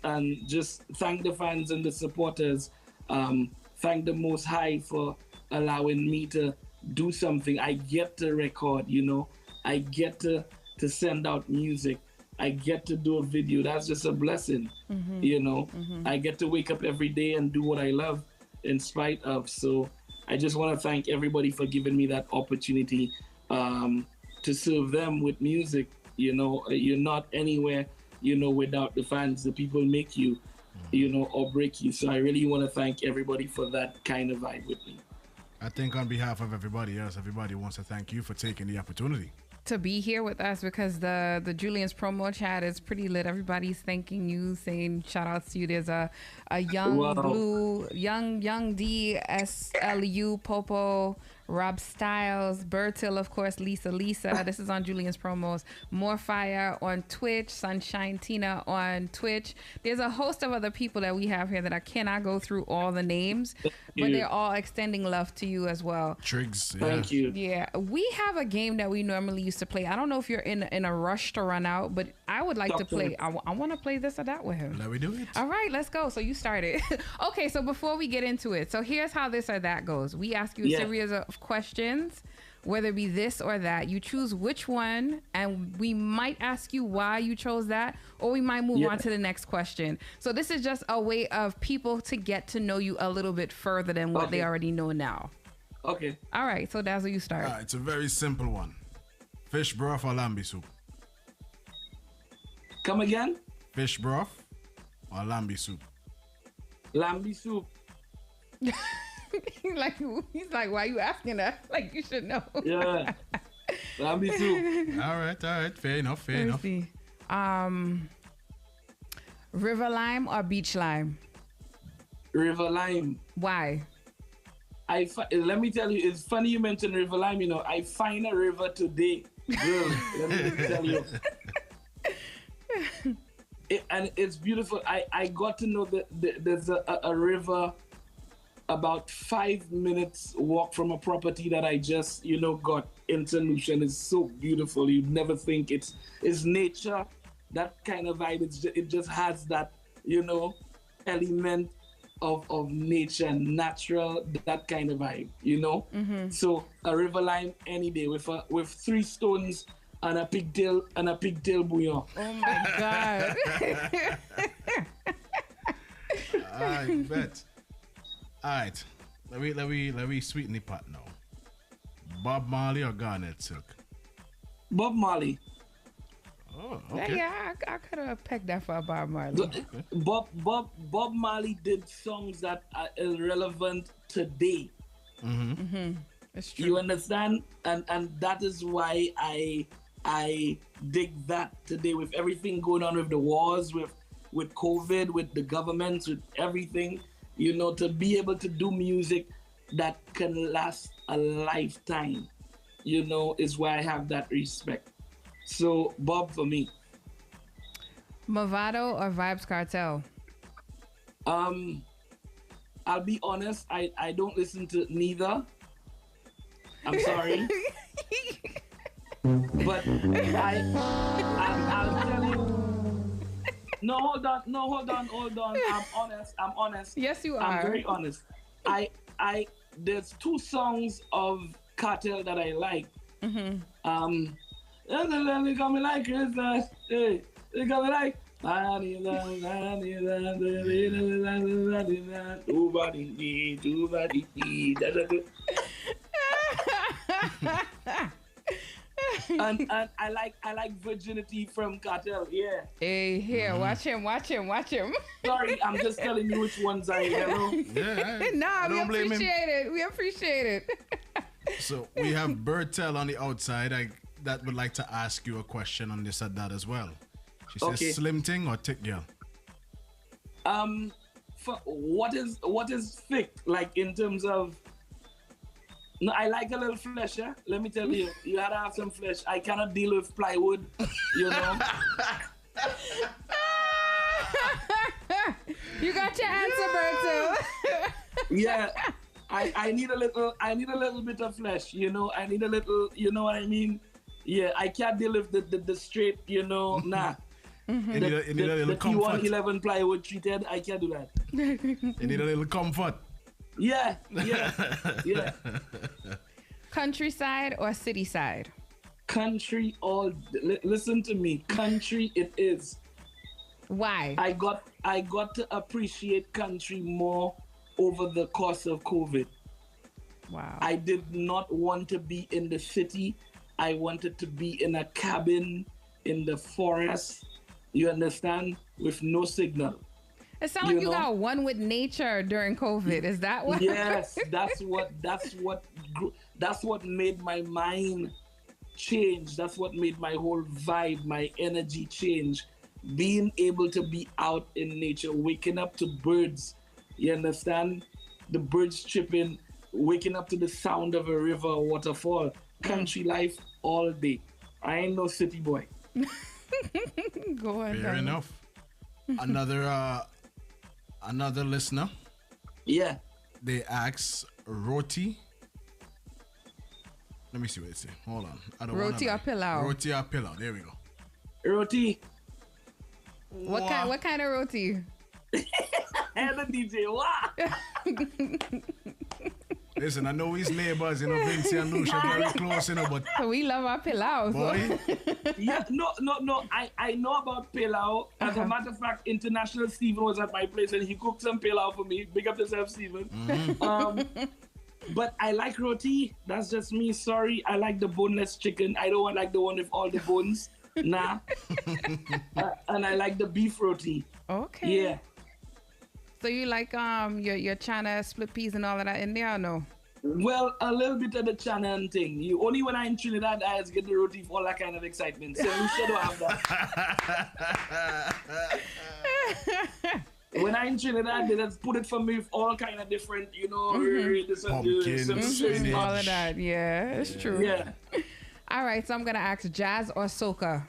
And just thank the fans and the supporters. Thank the Most High for allowing me to do something. I get to record, you know. I get to send out music. I get to do a video. That's just a blessing, you know. I get to wake up every day and do what I love in spite of. So I just want to thank everybody for giving me that opportunity to serve them with music. You know, you're not anywhere, you know, without the fans. The people make you, you know, or break you. So I really want to thank everybody for that kind of vibe with me. I think on behalf of everybody else, everybody wants to thank you for taking the opportunity to be here with us, because the Julianspromo chat is pretty lit. Everybody's thanking you, saying shout outs to you. There's a young Blue, young DSLU, Popo, Rob Styles, Bertil, of course, Lisa. This is on Julianspromos. More Fire on Twitch, Sunshine Tina on Twitch. There's a host of other people that we have here that I cannot go through all the names, but they're all extending love to you as well. Triggs, yeah. Thank you. Yeah, we have a game that we normally used to play. I don't know if you're in a rush to run out, but I would like to play. I want to play this or that with him. Let me do it. All right, let's go. So you started. Okay, so before we get into it, so here's how this or that goes. We ask you a series of questions, whether it be this or that. You choose which one, and we might ask you why you chose that, or we might move on to the next question. So this is just a way of people to get to know you a little bit further than what they already know now. Okay. All right, so Dazzle, you start. It's a very simple one. Fish broth or lambi soup? Come again? Fish broth or lambi soup? Lambi soup. He's like, why are you asking that? Like, you should know. Yeah. Lambi soup. All right. Fair enough. See. River lime or beach lime? River lime. Why? Let me tell you, it's funny you mentioned river lime. You know, I find a river today. Girl, let me tell you. And it's beautiful. I got to know that there's a river about 5 minutes walk from a property that I just, you know, got in Solution. It's so beautiful. You'd never think it's nature, that kind of vibe. It just has that, you know, element of nature, natural, that kind of vibe, you know. So a river lime any day with 3 stones and a pigtail bouillon. Oh my God. I bet. All right, let me sweeten the pot now. Bob Marley or Garnet Silk? Bob Marley. Oh, okay. Yeah, I could have pegged that for Bob Marley. Okay. Bob Marley did songs that are irrelevant today. It's true. You understand? And that is why I dig that today, with everything going on with the wars, with COVID, with the governments, with everything. You know, to be able to do music that can last a lifetime, you know, is why I have that respect. So, Bob for me. Movado or Vibes Cartel? I'll be honest, I don't listen to neither. I'm sorry. But I'll tell you. No, hold on. I'm honest. Yes, you are. I'm very honest. There's 2 songs of Cartel that I like. They got me like Christmas. Hey, they got me like. And I like Virginity from Cartel. Yeah. Hey, here, watch him. Sorry, I'm just telling you which ones I know. Yeah. Nah, we appreciate it. So we have Bertel on the outside. That would like to ask you a question on this and that as well. She says, Slim Ting or Thick Girl? For what is thick, like in terms of? No, I like a little flesh. Yeah? Let me tell you, you gotta have some flesh. I cannot deal with plywood, you know. You got your answer, Berto. Yeah, I need a little bit of flesh, you know. I need a little, you know what I mean? Yeah, I can't deal with the straight, you know. Nah. Mm-hmm. You need a little comfort. T111 plywood treated, I can't do that. You need a little comfort. Yeah. Countryside or city side? Country listen to me. Country it is. Why? I got to appreciate country more over the course of COVID. Wow. I did not want to be in the city. I wanted to be in a cabin in the forest. You understand? With no signal. It sounds like you got one with nature during COVID. Is that what? Yes, that's what made my mind change. That's what made my whole vibe, my energy change. Being able to be out in nature, waking up to birds. You understand? The birds chirping, waking up to the sound of a river or waterfall. Country life all day. I ain't no city boy. Go on. Fair enough. Another listener. Yeah. They ask roti. Let me see what they say. Hold on. Roti or pilau? Roti or pilau. There we go. Roti. What kind of roti? And the DJ. Wow. Listen, I know his neighbors, you know, Vinci and Lucia very close, you know, but we love our pilau. Boy. Yeah, no. I know about pilau. As a matter of fact, International Steven was at my place and he cooked some pilau for me. Big up yourself, Steven. Mm-hmm. But I like roti. That's just me. Sorry. I like the boneless chicken. I don't like the one with all the bones. Nah. And I like the beef roti. Okay. Yeah. So you like your chana split peas and all of that in there or no? Well, a little bit of the chana and thing. Only when I'm in Trinidad, I just get the roti for all that kind of excitement. So we should have that. When I'm in Trinidad, they just put it for me with all kind of different, you know, pumpkins, all of that. Yeah, it's true. Yeah. All right, so I'm gonna ask jazz or soca.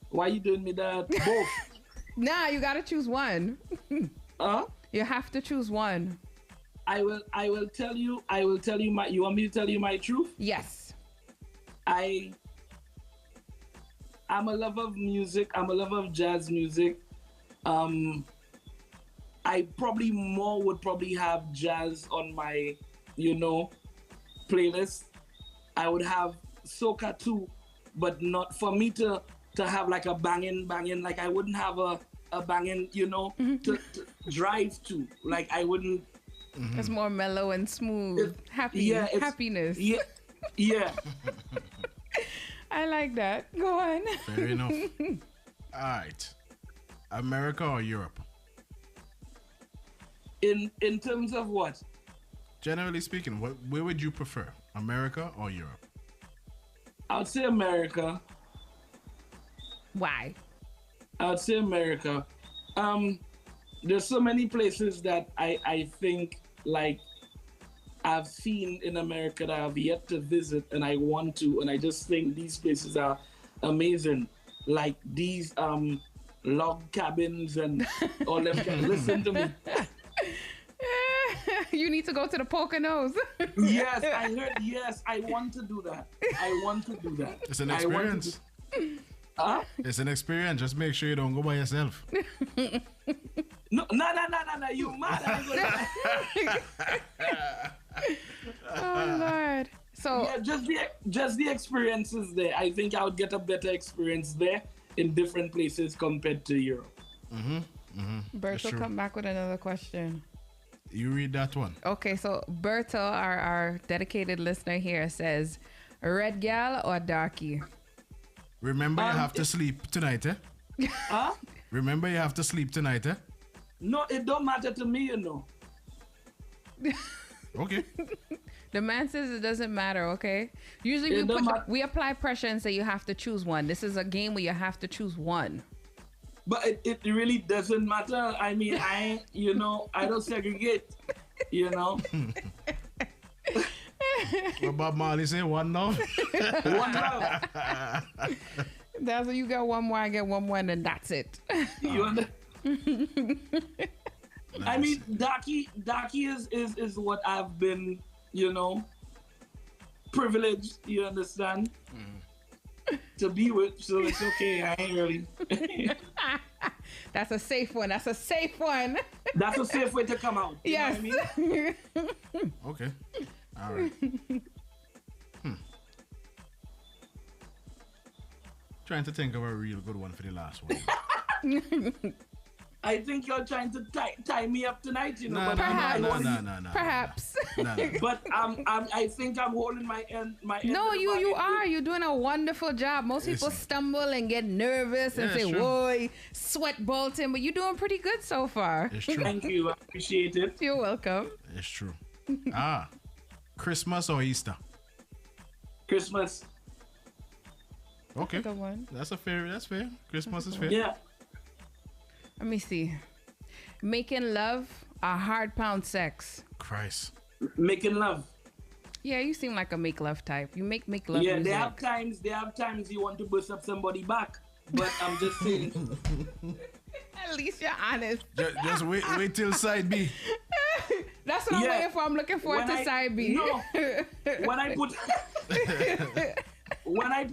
Why you doing me that? Both. Nah, you gotta choose one. You have to choose one. I will tell you my. You want me to tell you my truth? Yes. I'm a lover of music. I'm a lover of jazz music. I would probably have jazz on my, playlist. I would have soca too, but not for me to have like a banging. Like I wouldn't have a banging, to drive to. Like I wouldn't. It's more mellow and smooth. Happiness. Yeah. I like that. Go on. Fair enough. All right. America or Europe? In terms of what? Generally speaking, where would you prefer? America or Europe? I would say America. Why? I would say America. There's so many places that I think like I've seen in America that I've yet to visit and I want to, and I just think these places are amazing. Like these log cabins and all them. Listen to me. You need to go to the Poconos. Yes, I heard. Yes, I want to do that. It's an experience. It's an experience. Just make sure you don't go by yourself. No, you mad? Oh Lord. So yeah, just the experiences there. I think I would get a better experience there in different places compared to Europe. Bert will come back with another question. You read that one. Okay, so Berto, our dedicated listener here, says, red gal or darkie? Remember, you have to sleep tonight, eh? Huh? Remember, you have to sleep tonight, eh? No, it don't matter to me, Okay. The man says it doesn't matter, okay? Usually we apply pressure and say you have to choose one. This is a game where you have to choose one. But it really doesn't matter. I mean, I don't segregate, What Bob Marley say? One love? One love. That's what you got one more, I get one more, and then that's it. You understand? I mean, Daki is what I've been, privileged, you understand, to be with, so it's okay. I ain't really. That's a safe one. That's a safe one. That's a safe way to come out. Yes. You know what I mean? Okay. All right. Trying to think of a real good one for the last one. I think you're trying to tie me up tonight, No. Perhaps. No. But I think I'm holding my end. No, you are. You're doing a wonderful job. Most people stumble and get nervous and say, "Whoa, sweat bolting," but you're doing pretty good so far. It's true. Thank you. I appreciate it. You're welcome. It's true. Christmas or Easter? Christmas. Okay. Good one. That's fair. Christmas is fair. Yeah. Let me see. Making love or hard pound sex? Christ. Making love. Yeah, you seem like a make love type. You make love. Yeah, music. they have times you want to bust up somebody back, but I'm just saying. At least you're honest. Just wait till side B. That's what I'm waiting for. I'm looking forward to side B. No, when I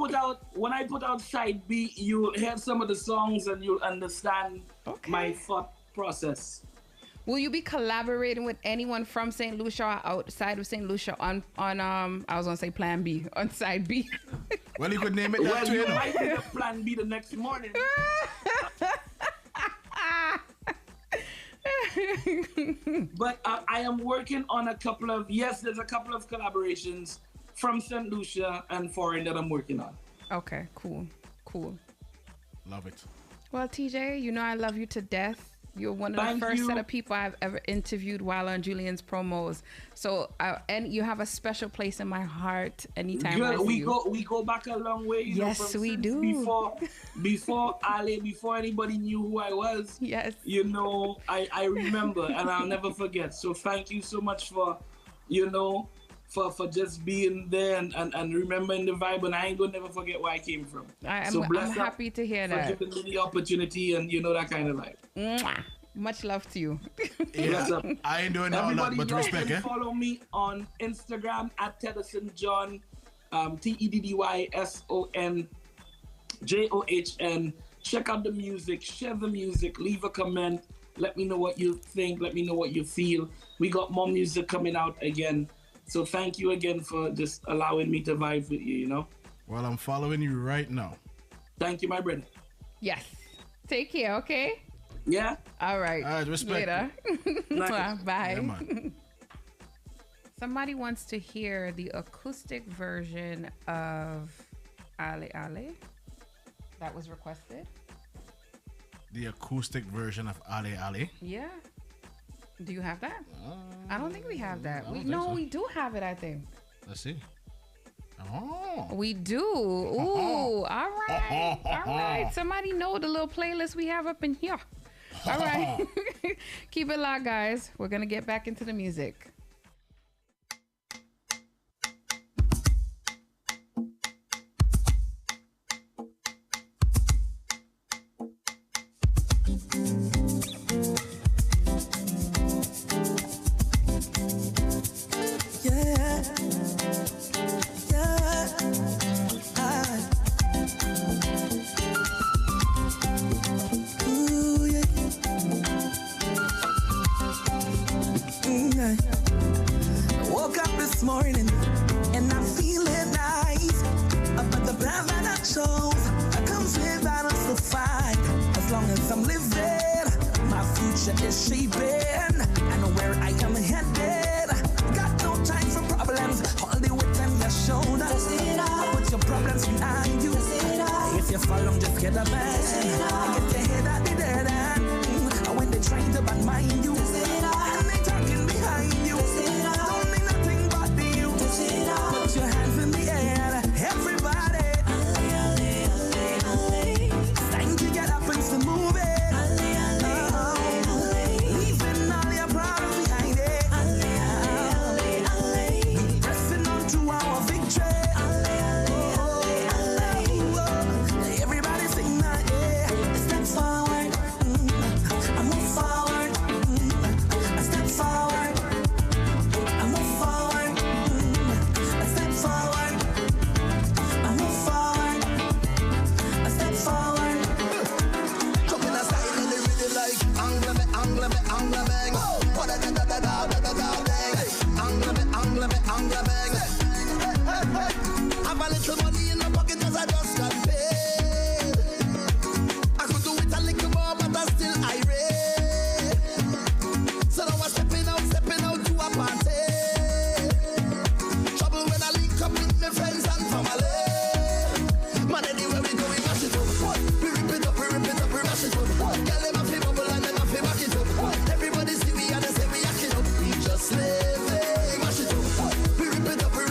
put out side B, you'll hear some of the songs and you'll understand my thought process. Will you be collaborating with anyone from St. Lucia or outside of St. Lucia on I was gonna say Plan B on side B? Well, you could name it that well, too. You might be the Plan B the next morning. But I am working on there's a couple of collaborations from St. Lucia and foreign that I'm working on. Okay, cool. Love it. Well, TJ, you know I love you to death. You're one of the first set of people I've ever interviewed while on Julianspromos. So, and you have a special place in my heart anytime I see you. We go back a long way. Yes, we do. Before Ali, before anybody knew who I was. Yes. I remember and I'll never forget. So thank you so much for for just being there and remembering the vibe, and I ain't gonna never forget where I came from. I'm happy to hear that. For giving me the opportunity and that kind of life. Mwah. Much love to you. Yeah, I ain't doing all that, but respect. Can follow me on Instagram at TEDDYSON John, TEDDYSON. Check out the music, share the music, leave a comment. Let me know what you think. Let me know what you feel. We got more music coming out again. So thank you again for just allowing me to vibe with you, Well, I'm following you right now. Thank you, my brother. Yes. Take care, okay? Yeah. All right. Respect. Later. Nice. Bye. Yeah, man. Somebody wants to hear the acoustic version of Ale Ale that was requested. The acoustic version of Ale Ale? Yeah. Do you have that? I don't think we have that. We do have it, I think. Let's see. Oh. We do. Ooh. All right. All right. Somebody know the little playlist we have up in here. All right. Keep it locked, guys. We're going to get back into the music. It's time to get up and to move it. Have a little money in my pocket as I just got paid. I could do it a little more, but I still irate. So now I'm stepping out to a party. Trouble when I link up with my friends and family. Man, anywhere we go, we mash it up. We rip it up, we mash it up. Girl, them a fi bubble and them a fi back it up. Everybody see we and they say we act it up. We just living, mash it up. We rip it up, we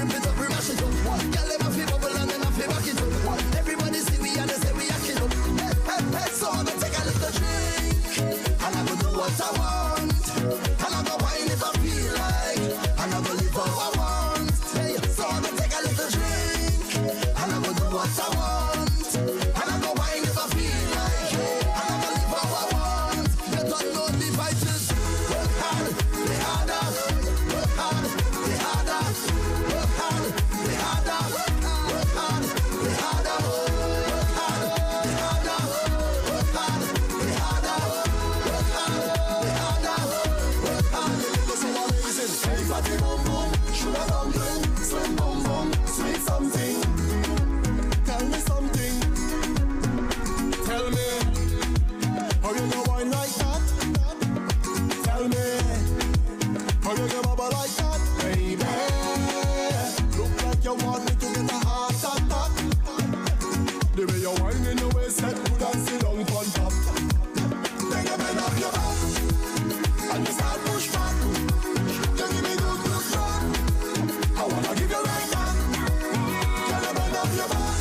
mash it up. Girl, them a fi bubble and them a fi back it up. Everybody see we and they say we act it up. Hey, so I'm gonna take a little drink and I'm gonna do what I want. And I'm gonna wine if I feel like. And I'm gonna live how I want. Hey, so I'm gonna take a little drink and I'm gonna do what I want. And I'm gonna wine if I feel like. And I'm gonna live how I want. You don't know the vices. Work hard, play harder. Work hard, play harder. Work hard, play harder. Work hard, play harder. Work hard, play harder. Work hard, play harder. Work hard, play harder. Work hard. Listen, amazing. Hey, fatty boom boom, sugar dumpling, slim boom boom, sweet something. Tell me something. Tell me how you go wine like that. Tell me how you go bubble like that, baby. Look like you want me to get a heart attack. The way you wine in the way set good and sit down on top. Then you bend up your back and you start push back. You give me good rock. I wanna give you right back. Can you bend up your back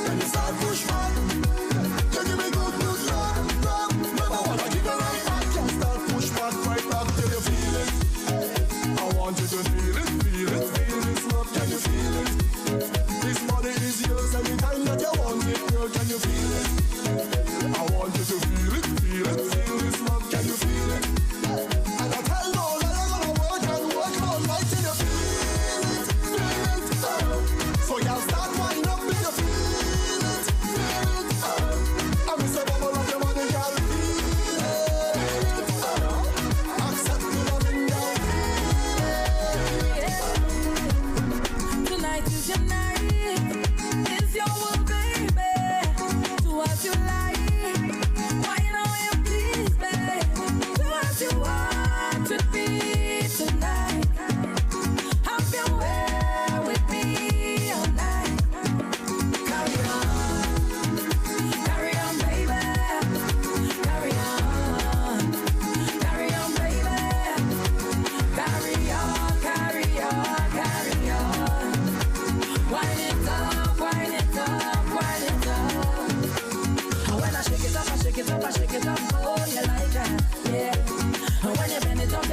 and you start push back. You give me good rock. I wanna give you right back. Can't start push back right back till you feel it. I want you to feel it, feel this love. Can you feel it? This body is yours anytime that you want it, girl. Can you feel it? I want you to feel it, feel this love. Can you feel it? And I tell no that I'm gonna work all night till you feel it. So y'all start winding up till you feel it. I miss a bubble of your body, y'all feel it. Accept the loving, y'all Tonight is your night. It's your world, baby. Do what you like. Why not you please, baby? Do what you want to be tonight. Have your way with me all night. Carry on, baby. Carry on, baby. Carry on. Wind it up. And when I shake it up, oh, you like that, yeah. And when you bend it up, I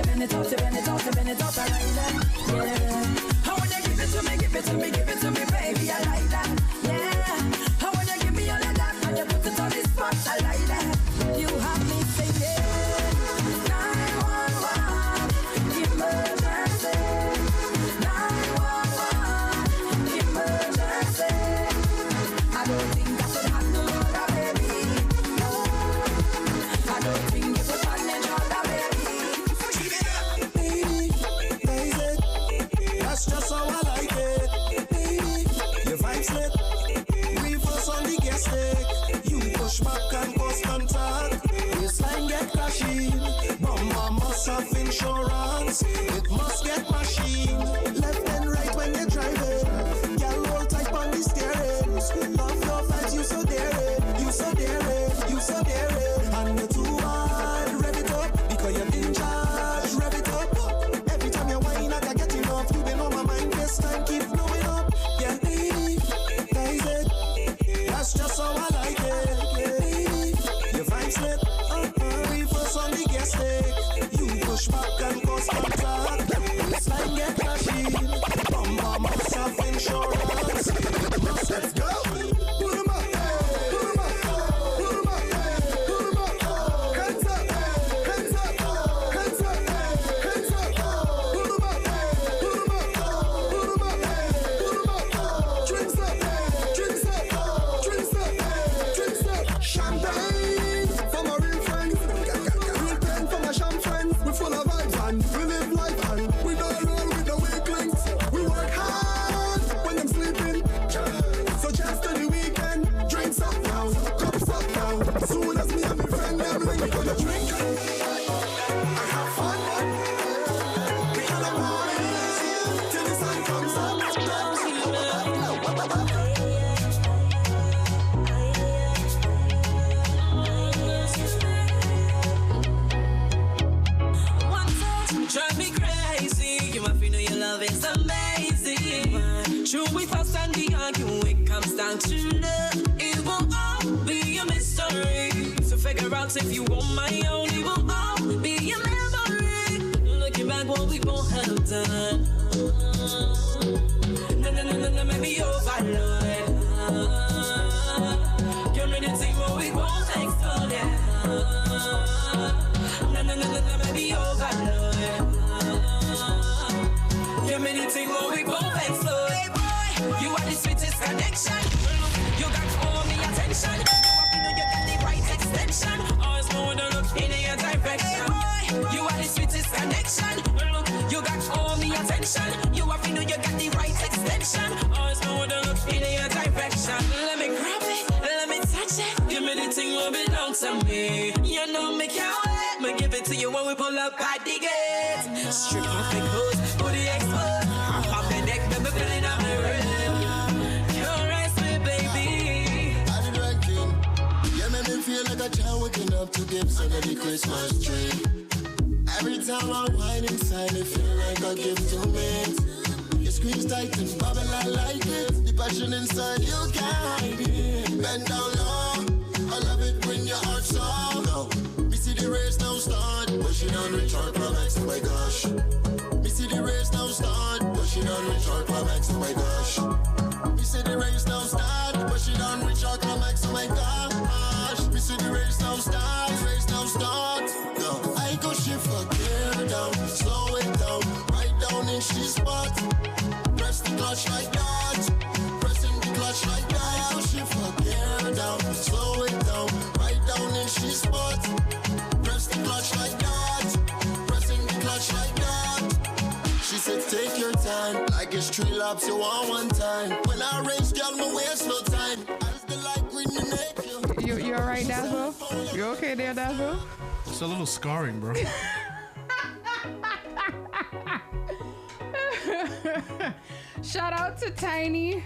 like that, yeah. And when you give it to me, baby, I like that, yeah. And when you give me all of that, and you put it on the spot, I like that. You have me singing 911 emergency, 911 emergency. I don't think I could handle all that, baby. No, I don't think you could manage all that, baby. baby. That's just how I like it, baby. Your vibes lit, reverse on the gas stick. You push back and cause contact. Baseline get crashing, Bumba must have insurance. It must get machine. Left and right when you're driving. Girl, roll tight on the steering. Love your vibes, you so daring. You so daring, you so daring. And you're too hard, rev it up. Because you're in charge, rev it up. Every time you whine, I can get enough. You been on my mind this time, keep blowing up. Yeah, baby, that is it. That's just how I like it, baby. Your vibes lit, reverse on the gas stick. You push back and cause contact. This line get machine. Bumba must have insurance. Let's go. Put 'em up, put 'em up, put 'em up, put 'em up. Hands up, hands up, hands up, hands up. Put 'em up, put 'em up, put 'em up, put 'em up. Drinks up, drinks up, drinks up, drinks up. Champagne for my real friends, real pen for We're gonna drink and have fun. We all the morning till the sun comes up. Drive me crazy. You might feel your love is amazing. True, we fast and the arguing. It comes down to love. It will all be a mystery. So figure out if you want my own. It will all be a memory. Looking back, what we both have done. No, maybe overload. You're ready to see what we both explode. No, maybe overload. Give me the thing where we both explode. Hey boy, you are the sweetest connection. You got all the attention. You got the right extension. Always know the look in your direction. Hey boy, you are the sweetest connection. You got all the attention. You have to know you got the right extension. Always know the look in your direction. Let me grab it, let me touch it. Give me the thing where belongs to me. You know me can't wait. Me give it to you when we pull up at the gate. Strip off the clothes, put the expose. Pop the neck, baby, feeling on the rhythm. Caress me, baby. I did right thing. Yeah, make me feel like a child waking up to gifts under the Christmas tree. Every time I whine inside, it feel like a gift to me. Your screams tight and bubble, I like it. The passion inside, you can't hide it. Bend down low, I love it when your heart soft. Me see the race now start, pushing on Richard Promax, oh my gosh. Me see the race now start, pushing on Richard Promax, oh my gosh. Me see the race now start, pushing on Richard Promax, oh my gosh. Me see the race now start, race now start. No, I go shift a gear down, slow it down, right down in she spot. Press the clutch like that, pressing the clutch like that. I go shift a gear down, slow it down, right down in she spot. Press the clutch like that, pressing the clutch like that. She said take your time, like it's 3 laps you want one time. When I race, girl, no waste no time. As the light green you make You alright, Dazzle? You okay there, Dazzle? It's a little scarring, bro. Shout out to Tiny.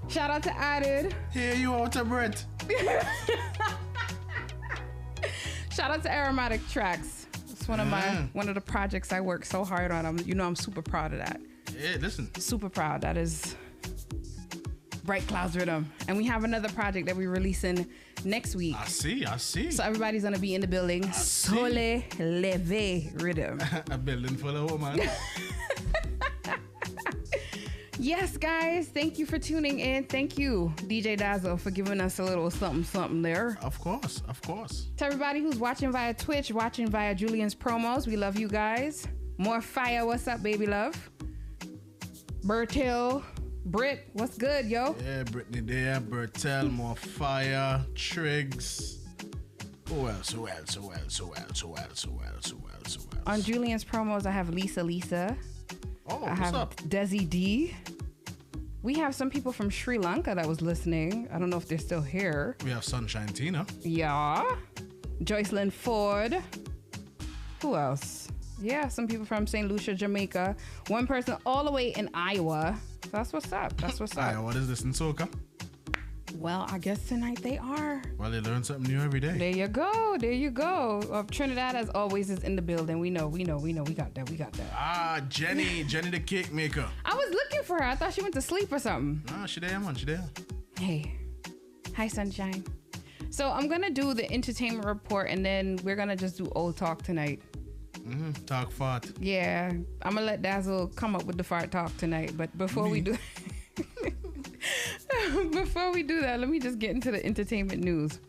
Shout out to Added. Here you out of breath. Shout out to Aromatic Tracks. It's one of the projects I work so hard on. I'm super proud of that. Yeah, listen. Super proud. That is Bright Clouds Rhythm. And we have another project that we're releasing next week. I see. So everybody's gonna be in the building. Sole Leve Rhythm. A building full of women. Yes, guys. Thank you for tuning in. Thank you, DJ Dazzle, for giving us a little something there. Of course. To everybody who's watching via Twitch, watching via Julianspromos, we love you guys. More fire. What's up, baby love? Bertil, Brit, what's good, yo? Yeah, Brittany there, Bertel, more fire, Triggs. Who else? On Julianspromos, I have Lisa. Oh, I what's have up? Desi D. We have some people from Sri Lanka that was listening. I don't know if they're still here. We have Sunshine Tina. Yeah. Joycelyn Ford. Who else? Yeah, some people from St. Lucia, Jamaica. One person all the way in Iowa. That's what's up. Iowa, what is this in Soca? Well, I guess tonight they are. Well, they learn something new every day. There you go. Trinidad, as always, is in the building. We know. We got that. Ah, Jenny the cake maker. I was looking for her. I thought she went to sleep or something. Ah, she there, man. She there. Hey. Hi, Sunshine. So I'm going to do the entertainment report, and then we're going to just do old talk tonight. Talk fart. Yeah. I'm going to let Dazzle come up with the fart talk tonight. But before we do that, let me just get into the entertainment news.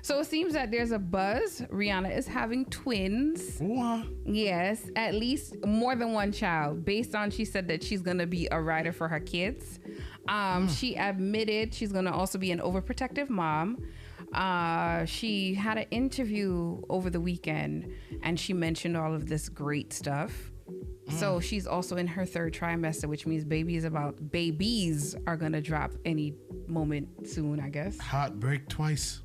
So it seems that there's a buzz. Rihanna is having twins. What? Yes, at least more than one child. Based on, she said that she's going to be a rider for her kids. She admitted she's going to also be an overprotective mom. She had an interview over the weekend and she mentioned all of this great stuff. So she's also in her 3rd trimester, which means babies are going to drop any moment soon, I guess. Heartbreak twice.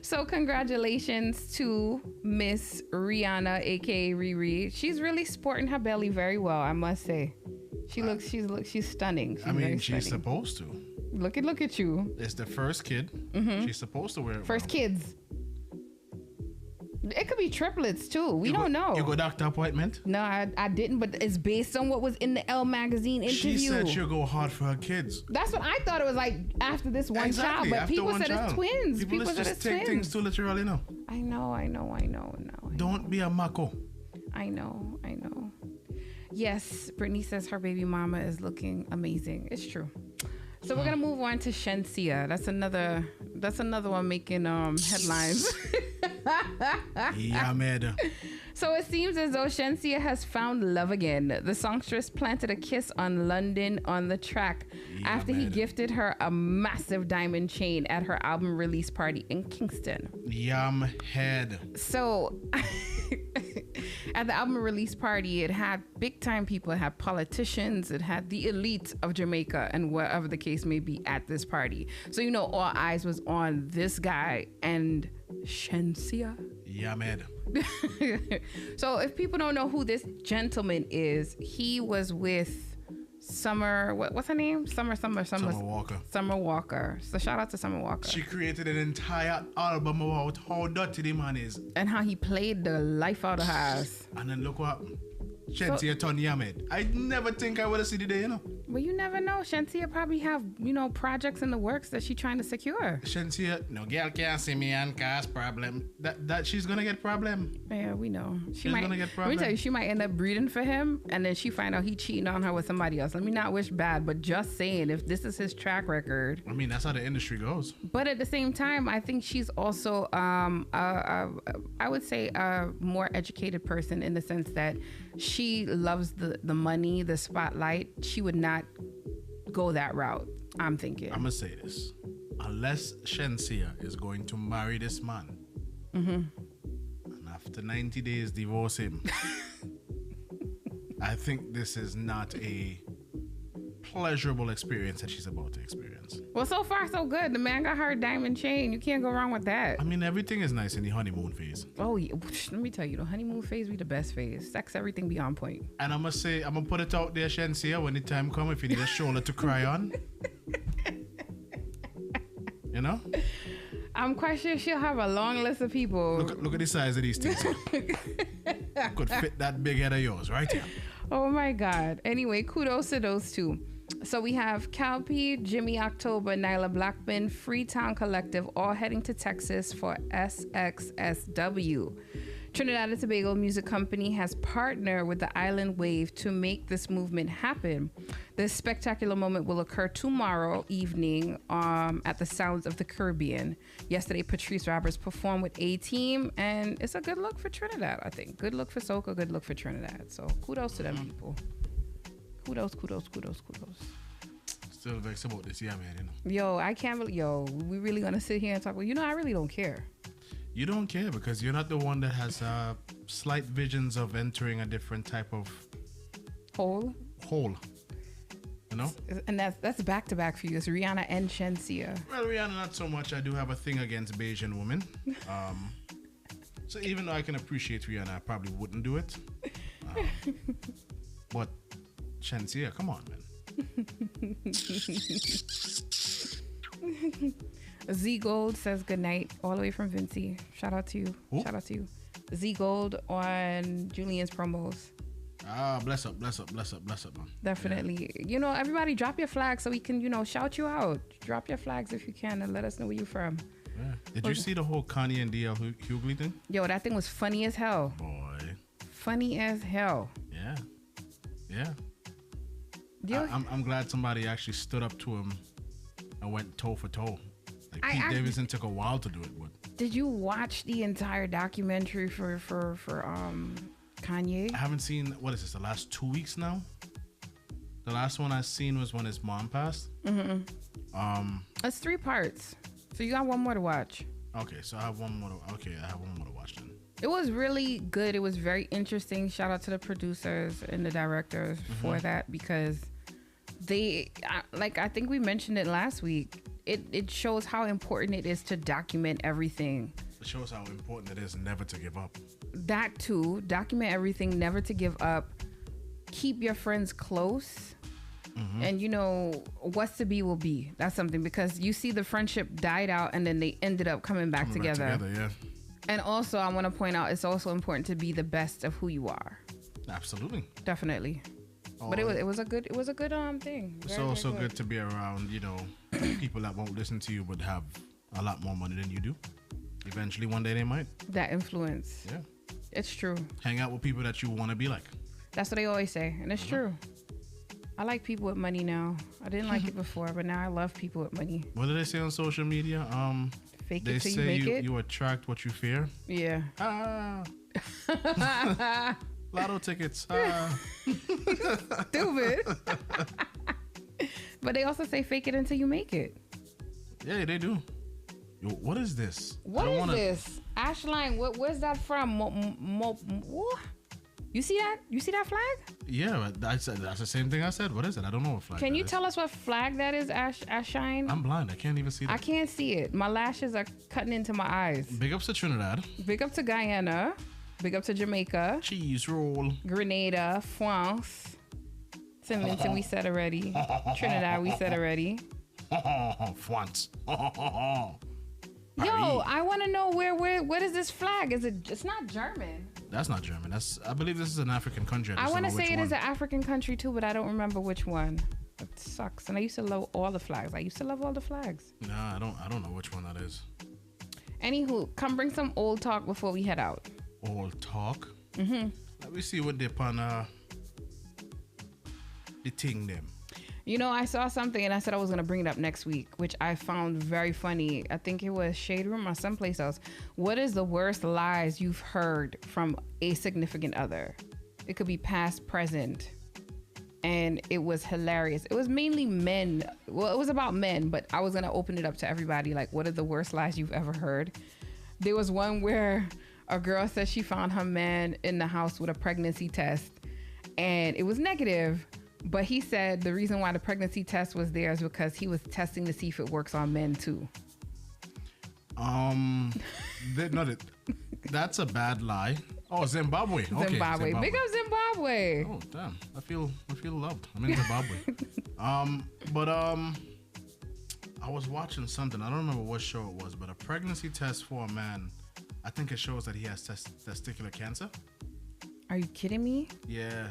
So congratulations to Miss Rihanna, aka Riri. She's really sporting her belly very well, I must say. She's stunning. She's supposed to. Look at you. It's the first kid. She's supposed to wear it. First kids. It could be triplets too. We don't know. You got doctor appointment? No, I didn't, but it's based on what was in the Elle magazine interview. She said she'll go hard for her kids. That's what I thought it was like after this one child, but people said it's twins. People said it's twins. Take things too literally now. I know. Don't be a mako. I know. Yes, Brittany says her baby mama is looking amazing. It's true. So we're gonna move on to Shensia. That's another one making headlines. Yeah, man. So it seems as though Shensia has found love again. The songstress planted a kiss on London on the track after he gifted her a massive diamond chain at her album release party in Kingston. Yum head. So at the album release party, it had big time people. It had politicians. It had the elite of Jamaica and wherever the case may be at this party. So, all eyes was on this guy and Shensia. Yeah, man. So if people don't know who this gentleman is, he was with Summer, what's her name? Summer Walker. Summer Walker. So shout out to Summer Walker. She created an entire album about how dirty the man is. And how he played the life out of her ass. And then look what happened. Shensia turned Yamed. I never think I would have seen the day, Well, you never know. Shensia probably have, projects in the works that she's trying to secure. Shensia, no girl can't see me and cause problem. That she's gonna get problem. Yeah, we know. She's gonna get problem. Let me tell you, she might end up breeding for him, and then she find out he cheating on her with somebody else. Let me not wish bad, but just saying, if this is his track record. I mean, that's how the industry goes. But at the same time, I think she's also, I would say, a more educated person in the sense that she loves the money, the spotlight. She would not go that route, I'm thinking. I'm gonna say this. Unless Shensia is going to marry this man, and after 90 days divorce him, I think this is not a pleasurable experience that she's about to experience. Well, so far so good. The man got her a diamond chain. You can't go wrong with that. I mean, everything is nice in the honeymoon phase. Oh yeah, let me tell you, the honeymoon phase be the best phase. Sex, everything be on point. And I'm gonna put it out there, Shensia, when the time comes, if you need a shoulder to cry on. I'm quite sure she'll have a long list of people. Look at the size of these things. Could fit that big head of yours right here. Oh my God. Anyway, kudos to those two. So we have Calpy, Jimmy October, Nyla Blackman, Freetown Collective, all heading to Texas for SXSW. Trinidad and Tobago Music Company has partnered with the Island Wave to make this movement happen. This spectacular moment will occur tomorrow evening at the Sounds of the Caribbean. Yesterday, Patrice Roberts performed with A-Team, and it's a good look for Trinidad, I think. Good look for Soca, good look for Trinidad. So kudos to them people. Kudos. Still vexed about this, man. Yo, I can't believe, we really gonna sit here and talk about, I really don't care. You don't care because you're not the one that has slight visions of entering a different type of hole. And that's back to back for you. It's Rihanna and Shensia. Well, Rihanna not so much. I do have a thing against Bayesian women. So even though I can appreciate Rihanna, I probably wouldn't do it. But Shensia, come on, man. Z Gold says good night all the way from Vinci. Shout out to you. Who? Shout out to you. Z Gold on Julianspromos. Bless up, man. Definitely. Yeah. Everybody drop your flags so we can, shout you out. Drop your flags if you can and let us know where you're from. Yeah. Did you see the whole Kanye and DL Hughley thing? Yo, that thing was funny as hell. Boy. Funny as hell. Yeah. I'm glad somebody actually stood up to him and went toe for toe. Like Pete Davidson took a while to do it, but did you watch the entire documentary for Kanye? I haven't seen, what is this, the last 2 weeks now? The last one I seen was when his mom passed. It's 3 parts, so you got one more to watch. Okay, so I have one more to watch then. It was really good. It was very interesting. Shout out to the producers and the directors for that, because they, I think we mentioned it last week. it shows how important it is to document everything. It shows how important it is never to give up. That too, document everything, never to give up. Keep your friends close. And you know, what's to be will be. That's something, because you see the friendship died out and then they ended up coming back together. Yeah. And also, I want to point out, it's also important to be the best of who you are. Absolutely. Definitely. But it was a good thing. It's also good to be around, you know, people that won't listen to you but have a lot more money than you do. Eventually, one day they might. That influence. Yeah. It's true. Hang out with people that you want to be like. That's what they always say, and it's true. I like people with money now. I didn't like it before, but now I love people with money. What do they say on social media? Fake they it till say you make it. You attract what you fear. Yeah. Lotto tickets. Stupid. But they also say fake it until you make it. Yeah, they do. Yo, what is this? What is this? Ashline, where's that from? What? You see that? You see that flag? Yeah, that's the same thing I said. What is it? I don't know what flag. Can you tell us what flag that is, Ashline? I'm blind. I can't even see that. I can't see it. My lashes are cutting into my eyes. Big ups to Trinidad. Big up to Guyana. Big up to Jamaica. Cheese roll. Grenada. France. St. Vincent, we said already. Trinidad, we said already. France. Yo, I want to know what is this flag? It's not German. That's not German. I believe this is an African country. I want to say it is an African country too, but I don't remember which one. It sucks. And I used to love all the flags. Nah, I don't know which one that is. Anywho, come bring some old talk before we head out. Old talk? Mm-hmm. Let me see what they on the thing them. You know, I saw something and I said I was going to bring it up next week, which I found very funny. I think it was Shade Room or someplace else. What is the worst lies you've heard from a significant other? It could be past, present. And it was hilarious. It was mainly men. Well, it was about men, but I was going to open it up to everybody. Like, what are the worst lies you've ever heard? There was one where a girl said she found her man in the house with a pregnancy test and it was negative. But he said the reason why the pregnancy test was there is because he was testing to see if it works on men too. That's a bad lie. Oh, Zimbabwe. Okay, Zimbabwe. Big up Zimbabwe. Oh, damn. I feel loved. I'm in Zimbabwe. I was watching something. I don't remember what show it was, but a pregnancy test for a man, I think it shows that he has testicular cancer. Are you kidding me? Yeah.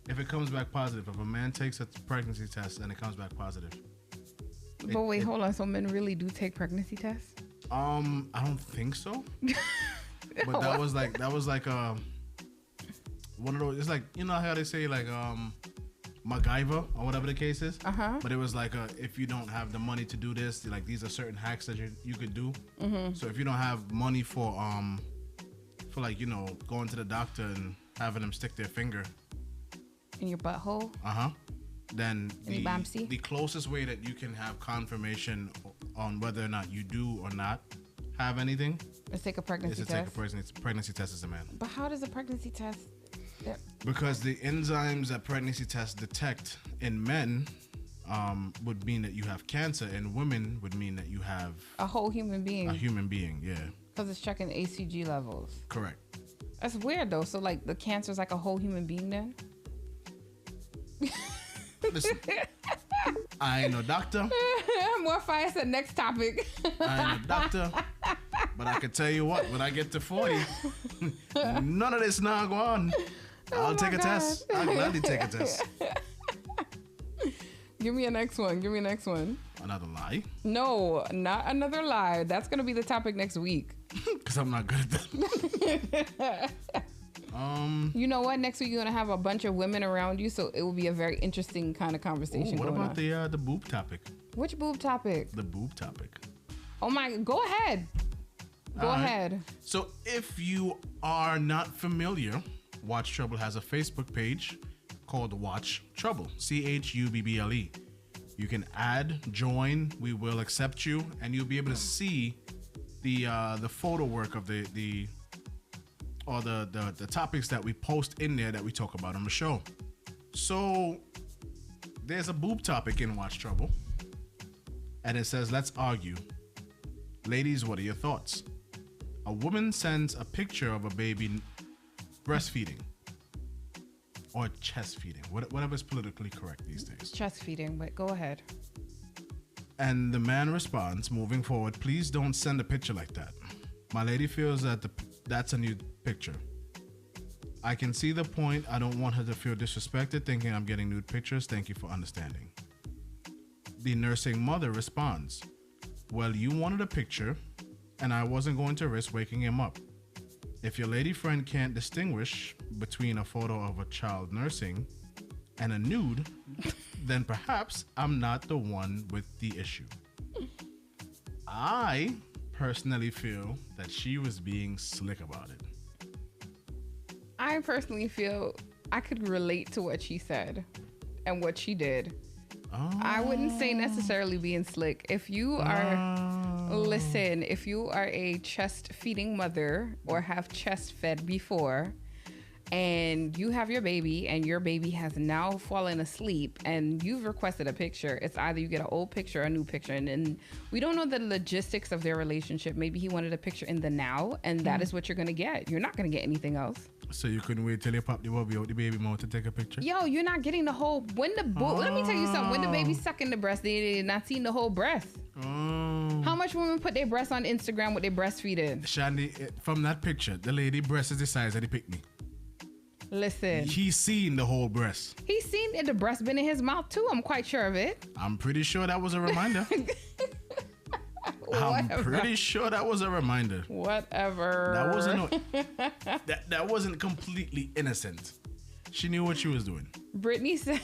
If it comes back positive, if a man takes a pregnancy test and it comes back positive. But wait, hold on. So men really do take pregnancy tests? I don't think so. But that was like one of those. It's like, you know how they say like MacGyver or whatever the case is. But it was like if you don't have the money to do this, like these are certain hacks that you could do. So if you don't have money for like, you know, going to the doctor and having them stick their finger in your butthole. Then the closest way that you can have confirmation on whether or not you do or not have anything is take a pregnancy test. Take a pregnancy test as a man. But how does a pregnancy test? Because the enzymes that pregnancy tests detect in men would mean that you have cancer, and women would mean that you have a whole human being. A human being, yeah. Because it's checking ACG levels. Correct. That's weird though. So like the cancer is like a whole human being then? Listen, I ain't no doctor. More fire said next topic. I ain't a doctor, but I can tell you what, when I get to 40, none of this now go on. I'll take a test. I'll gladly take a test. Give me a next one. Another lie? No, not another lie. That's going to be the topic next week. Because I'm not good at that. You know what? Next week you're gonna have a bunch of women around you, so it will be a very interesting kind of conversation. What about the boob topic? Which boob topic? The boob topic. Oh my! Go ahead. Go ahead. So if you are not familiar, Watch Trouble has a Facebook page called Watch Trouble. CHUBBLE. You can add, join. We will accept you, and you'll be able to see the photo work of the topics that we post in there that we talk about on the show. So there's a boob topic in Watch Trouble, And it says, let's argue. Ladies, what are your thoughts? A woman sends a picture of a baby breastfeeding or chest feeding, whatever is politically correct these days. Chest feeding, but go ahead. And the man responds, moving forward, please don't send a picture like that. My lady feels that that's a nude picture. I can see the point. I don't want her to feel disrespected thinking I'm getting nude pictures. Thank you for understanding. The nursing mother responds, well, you wanted a picture and I wasn't going to risk waking him up. If your lady friend can't distinguish between a photo of a child nursing and a nude, then perhaps I'm not the one with the issue. I personally feel that she was being slick about it. I personally feel I could relate to what she said and what she did. I wouldn't say necessarily being slick. If you are, listen, if you are a chest feeding mother or have chest fed before, and you have your baby and your baby has now fallen asleep and you've requested a picture, it's either you get an old picture or a new picture. And we don't know the logistics of their relationship. Maybe he wanted a picture in the now and that is what you're going to get. You're not going to get anything else. So you couldn't wait till you pop the bubby out the baby mouth to take a picture? Yo, you're not getting the whole, let me tell you something. When the baby's sucking the breast, they're not seeing the whole breast. How much women put their breasts on Instagram with their breastfeeding? Shandy, from that picture, the lady breast is the size of the picnic. Listen. He's seen the whole breast. He's seen the breast been in his mouth too. I'm quite sure of it. I'm pretty sure that was a reminder. I'm pretty sure that was a reminder. Whatever. That wasn't completely innocent. She knew what she was doing. Brittany said,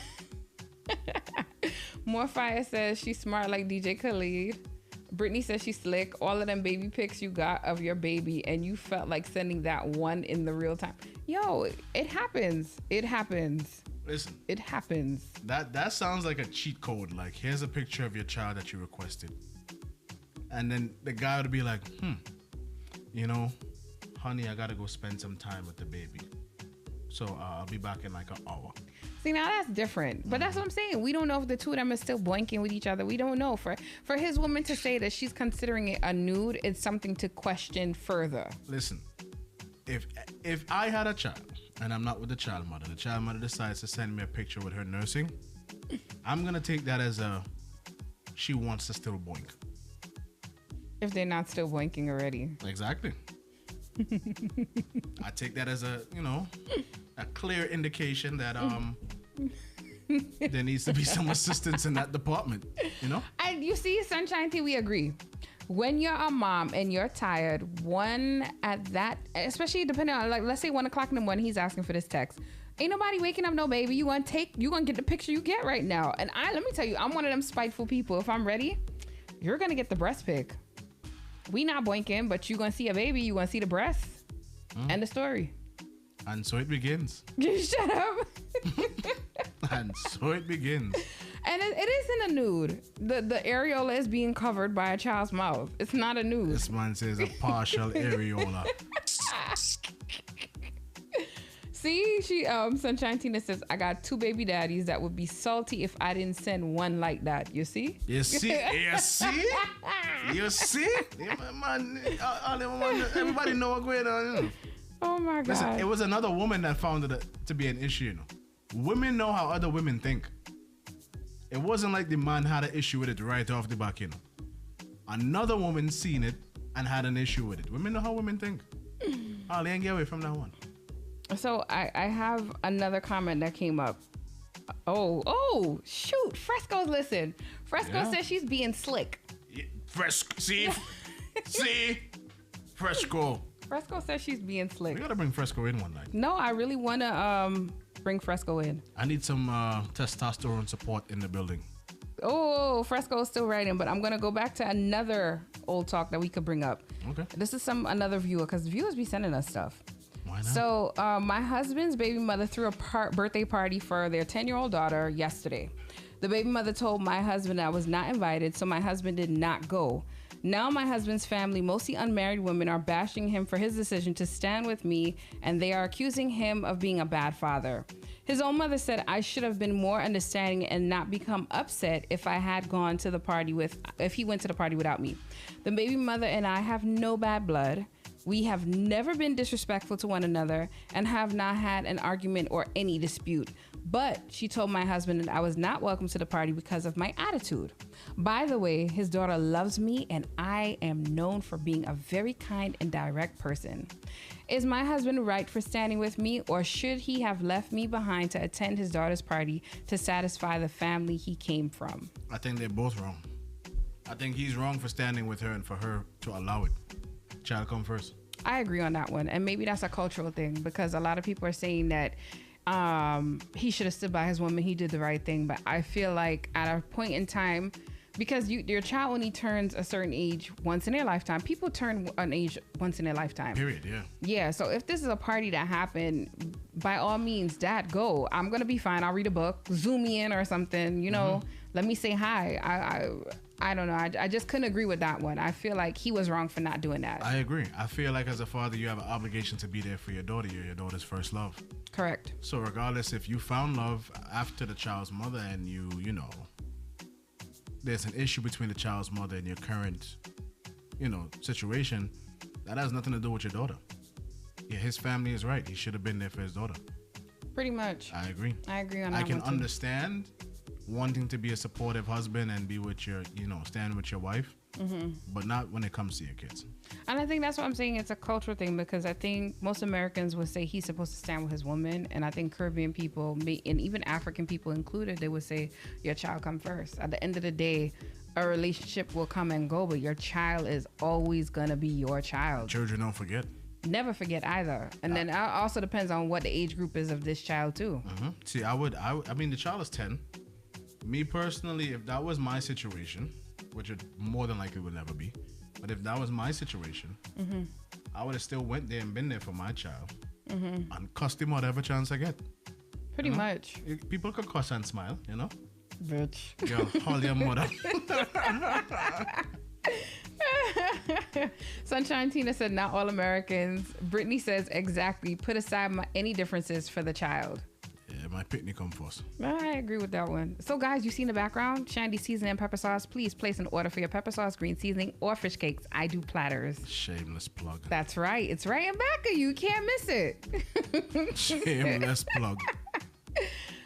More Fire says she's smart like DJ Khaled. Brittany says she's slick. All of them baby pics you got of your baby and you felt like sending that one in the real time. Yo, it happens. It happens. Listen. It happens. That sounds like a cheat code. Like, here's a picture of your child that you requested. And then the guy would be like, you know, honey, I gotta go spend some time with the baby. So I'll be back in like an hour. See, now that's different. But that's what I'm saying. We don't know if the two of them are still boinking with each other. We don't know. For his woman to say that she's considering it a nude, it's something to question further. Listen, if I had a child and I'm not with the child mother decides to send me a picture with her nursing, I'm gonna take that as she wants to still boink. If they're not still boinking already. Exactly. I take that as a clear indication that there needs to be some assistance in that department, you know? And you see, Sunshine T, we agree. When you're a mom and you're tired, especially depending on, like, let's say 1 o'clock in the morning, he's asking for this text. Ain't nobody waking up no baby. You gonna get the picture you get right now. And let me tell you, I'm one of them spiteful people. If I'm ready, you're gonna get the breast pic. We not boinking, but you gonna see a baby, you gonna see the breast. End of story. And so it begins. Shut up. And so it begins. And it isn't a nude. The areola is being covered by a child's mouth. It's not a nude. This man says a partial areola. See, Sunshine Tina says, I got 2 baby daddies that would be salty if I didn't send one like that. You see? You see? You see? Man, everybody know what's going on. You know? Oh my God. Listen, it was another woman that found it to be an issue, you know. Women know how other women think. It wasn't like the man had an issue with it right off the back, you know. Another woman seen it and had an issue with it. Women know how women think. Oh, they ain't get away from that one. So I have another comment that came up. Oh, shoot. Fresco's listen. Fresco says she's being slick. Yeah, see? Fresco. Fresco says she's being slick. We gotta bring Fresco in one night. No, I really wanna bring Fresco in. I need some testosterone support in the building. Oh, Fresco's still writing, but I'm gonna go back to another old talk that we could bring up. Okay. This is another viewer, because viewers be sending us stuff. Why not? So my husband's baby mother threw a birthday party for their 10-year-old daughter yesterday. The baby mother told my husband I was not invited, so my husband did not go. Now my husband's family, mostly unmarried women, are bashing him for his decision to stand with me, and they are accusing him of being a bad father. His own mother said I should have been more understanding and not become upset if I had gone to the party if he went to the party without me. The baby mother and I have no bad blood. We have never been disrespectful to one another and have not had an argument or any dispute. But she told my husband that I was not welcome to the party because of my attitude. By the way, his daughter loves me and I am known for being a very kind and direct person. Is my husband right for standing with me, or should he have left me behind to attend his daughter's party to satisfy the family he came from? I think they're both wrong. I think he's wrong for standing with her and for her to allow it. Child come first. I agree on that one. And maybe that's a cultural thing, because a lot of people are saying that he should have stood by his woman. He did the right thing. But I feel like at a point in time, because your child only turns a certain age once in their lifetime. People turn an age once in their lifetime. Period, yeah. Yeah, so if this is a party that happened, by all means, Dad, go. I'm going to be fine. I'll read a book, Zoom me in or something, let me say hi. I don't know. I just couldn't agree with that one. I feel like he was wrong for not doing that. I agree. I feel like as a father, you have an obligation to be there for your daughter. You're your daughter's first love. Correct. So regardless if you found love after the child's mother and there's an issue between the child's mother and your current, situation, that has nothing to do with your daughter. Yeah, his family is right. He should have been there for his daughter. Pretty much. I agree. I agree on that. I can one too. Understand wanting to be a supportive husband and be with your, stand with your wife, but not when it comes to your kids. And I think that's what I'm saying. It's a cultural thing, because I think most Americans would say he's supposed to stand with his woman. And I think Caribbean people, and even African people included, they would say your child come first. At the end of the day, a relationship will come and go, but your child is always going to be your child. Children don't forget. Never forget either. And then it also depends on what the age group is of this child too. See, I mean, the child is 10. Me personally, if that was my situation, which it more than likely would never be, but if that was my situation, I would have still went there and been there for my child and cussed him whatever chance I get. Pretty much. People could cuss and smile, Bitch. Girl, hold your mother. Sunshine Tina said, not all Americans. Brittany says, exactly. Put aside any differences for the child. Yeah, my picnic come first. I agree with that one. So guys, you see in the background, Chandy seasoning and pepper sauce. Please place an order for your pepper sauce, green seasoning, or fish cakes. I do platters. Shameless plug. That's right. It's right in back of you. You can't miss it. Shameless plug.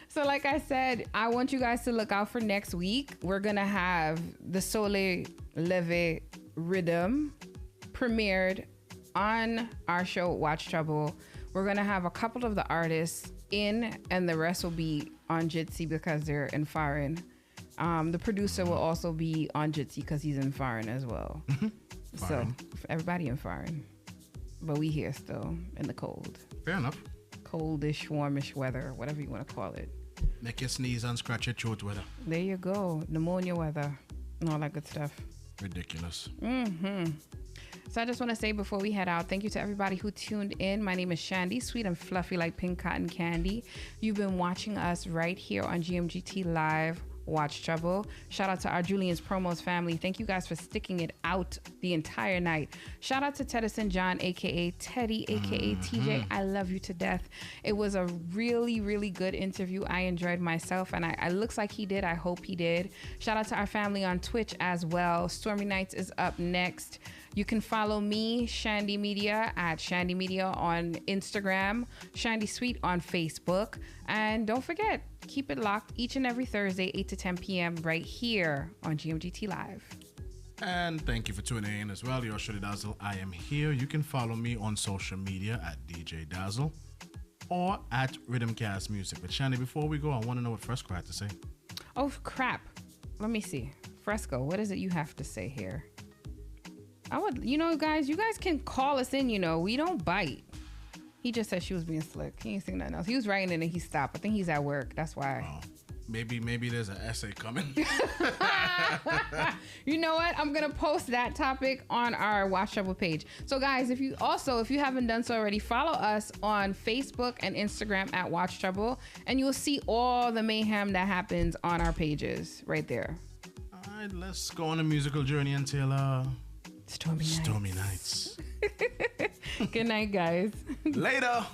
So like I said, I want you guys to look out for next week. We're going to have the Sole Leve Rhythm premiered on our show, Watch Trouble. We're going to have a couple of the artists in, and the rest will be on Jitsi because they're in foreign. The producer will also be on Jitsi because he's in foreign as well. So everybody in foreign, but we here still in the cold. Fair enough. Coldish, warmish weather, whatever you want to call it. Make you sneeze and scratch your throat weather. There you go. Pneumonia weather and all that good stuff. Ridiculous. So I just want to say before we head out, thank you to everybody who tuned in. My name is Chandy, sweet and fluffy like pink cotton candy. You've been watching us right here on GMGT Live, Watch Trouble. Shout out to our Julianspromos family. Thank you guys for sticking it out the entire night. Shout out to TEDDYSON John, aka Teddy, aka TJ. I love you to death. It was a really, really good interview. I enjoyed myself, and I looks like he did. I hope he did. Shout out to our family on Twitch as well. Stormy Nights is up next. You can follow me, ChandyMedia, at ChandyMedia on Instagram, Chandy Sweet on Facebook. And don't forget, keep it locked each and every Thursday, 8 to 10 p.m. right here on GMGT Live. And thank you for tuning in as well. You're Shorty Dazzle. I am here. You can follow me on social media at DJ Dazzle or at Rhythmcast Music. But Chandy, before we go, I want to know what Fresco had to say. Oh, crap. Let me see. Fresco, what is it you have to say here? I would, guys, you guys can call us in, we don't bite. He just said she was being slick. He ain't saying nothing else. He was writing it and he stopped. I think he's at work. That's why. Oh, maybe there's an essay coming. You know what? I'm going to post that topic on our Watch Trouble page. So guys, if you haven't done so already, follow us on Facebook and Instagram at Watch Trouble, and you'll see all the mayhem that happens on our pages right there. All right, let's go on a musical journey until Stormy nights. Good night, guys. Later.